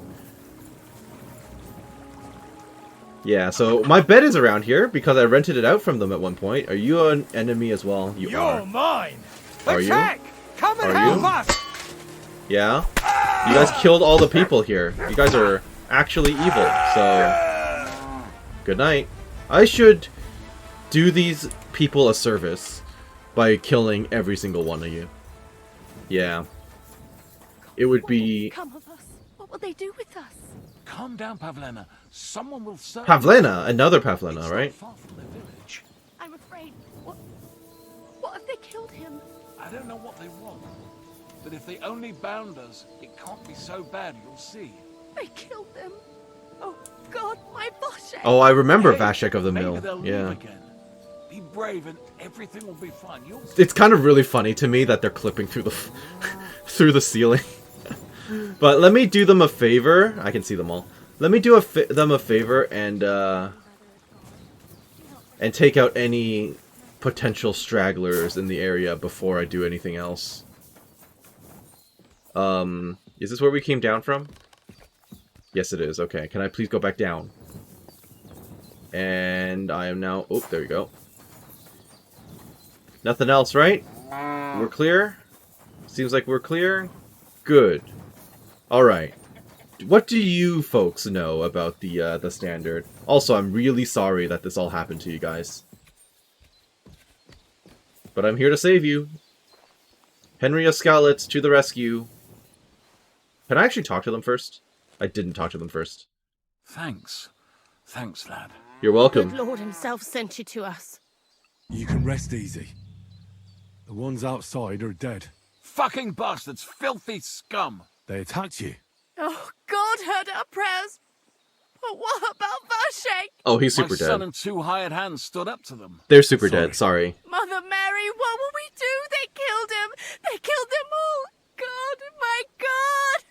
Yeah, so my bed is around here because I rented it out from them at one point. Are you an enemy as well? You're are mine. Are you? Attack! Come and Are help you? us! Yeah? You guys killed all the people here. You guys are actually evil, so... Good night. I should do these people a service by killing every single one of you. Yeah. It would be... Come of us. What will they do with us? Calm down, Pavlena. Someone will serve. Pavlena! Another Pavlena, right? Far from the village. I'm afraid. What if they killed him? I don't know what they want. But if they only bound us, it can't be so bad, you'll see. They killed them. Oh, God, my Vashek. Oh, I remember Vashek of the Maybe Mill. they'll leave Yeah. again. Be brave and everything will be fine. You'll see. It's kind of really funny to me that they're clipping through the through the ceiling. But let me do them a favor. I can see them all. Let me do them a favor and take out any potential stragglers in the area before I do anything else. Is this where we came down from? Yes, it is. Okay, can I please go back down? And I am now... Oh, there we go. Nothing else, right? We're clear? Seems like we're clear? Good. Alright. What do you folks know about the standard? Also, I'm really sorry that this all happened to you guys. But I'm here to save you. Henry O'Scowlett to the rescue. Can I actually talk to them first? I didn't talk to them first. Thanks. Thanks, lad. You're welcome. Good Lord himself sent you to us. You can rest easy. The ones outside are dead. Fucking bastards! Filthy scum! They attacked you. Oh, God heard our prayers. But what about Vashek? Oh, he's My super son dead. and two hired hands stood up to them. They're super dead, sorry. Mother Mary, what will we do? They killed him. They killed them all. God, my God.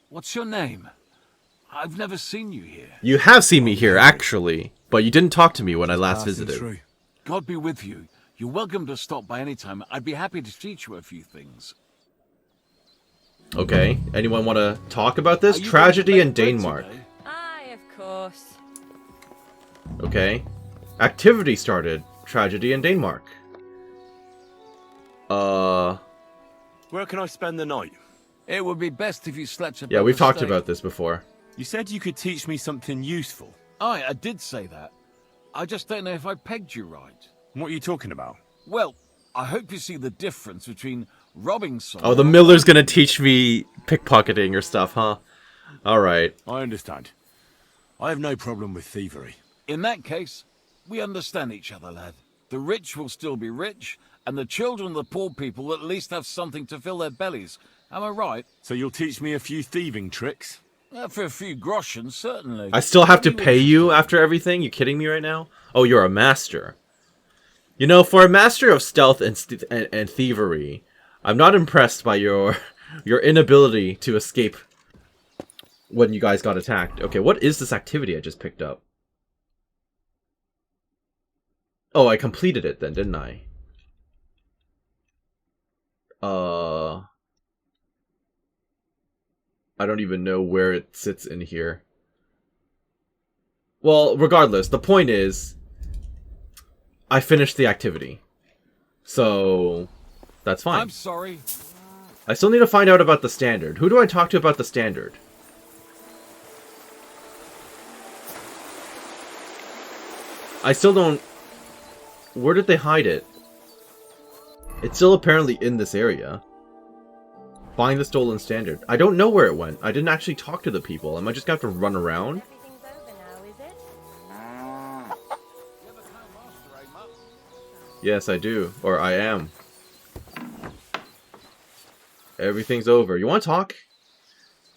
What's your name? I've never seen you here. You have seen me here, actually. But you didn't talk to me when I last visited. God be with you. You're welcome to stop by any time. I'd be happy to teach you a few things. Okay. Anyone want to talk about this? Are you Tragedy going in to bed Denmark. today? Aye, of course. Okay. Activity started. Tragedy in Denmark. Where can I spend the night? It would be best if you slept above Yeah, we've the talked stake. about this before. You said you could teach me something useful. Aye, I did say that. I just don't know if I pegged you right. What are you talking about? Well, I hope you see the difference between robbing someone... Oh, the Miller's gonna teach me pickpocketing or stuff, huh? Alright. I understand. I have no problem with thievery. In that case, we understand each other, lad. The rich will still be rich, and the children of the poor people will at least have something to fill their bellies. Am I right? So you'll teach me a few thieving tricks? For a few groschen, certainly. I still have to pay you after everything? You kidding me right now? Oh, you're a master. You know, for a master of stealth and thievery, I'm not impressed by your inability to escape when you guys got attacked. Okay, what is this activity I just picked up? Oh, I completed it then, didn't I? I don't even know where it sits in here. Well, regardless, the point is, I finished the activity. So, that's fine. I'm sorry. I still need to find out about the standard. Who do I talk to about the standard? I still don't... Where did they hide it? It's still apparently in this area. Find the stolen standard. I don't know where it went. I didn't actually talk to the people. Am I just gonna have to run around? Yes, I do. Or I am. Everything's over. You want to talk?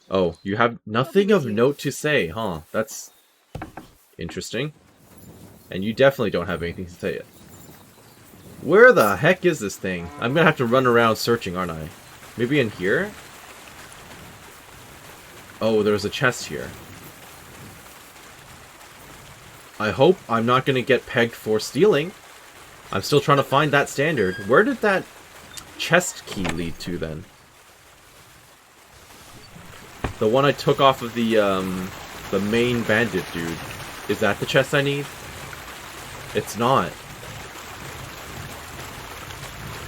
Oh, you have nothing of note to say, huh? That's interesting. And you definitely don't have anything to say yet. Where the heck is this thing? I'm gonna have to run around searching, aren't I? Maybe in here? Oh, there's a chest here. I hope I'm not gonna get pegged for stealing. I'm still trying to find that standard. Where did that chest key lead to, then? The one I took off of the main bandit dude. Is that the chest I need? It's not.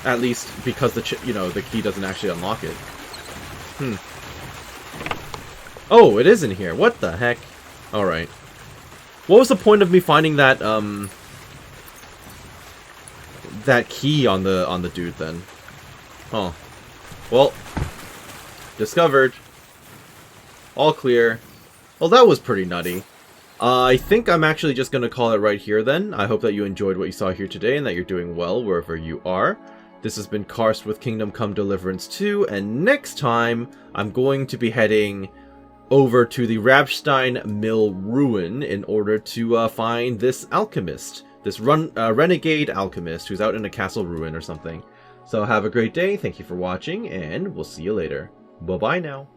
At least because the key doesn't actually unlock it. Oh, it is in here. What the heck? All right. What was the point of me finding that that key on the dude then? Huh. Well, discovered. All clear. Well, that was pretty nutty. I think I'm actually just going to call it right here then. I hope that you enjoyed what you saw here today and that you're doing well wherever you are. This has been Karst with Kingdom Come Deliverance 2, and next time I'm going to be heading over to the Rabstein Mill Ruin in order to find this alchemist. This renegade alchemist who's out in a castle ruin or something. So have a great day, thank you for watching, and we'll see you later. Bye-bye now.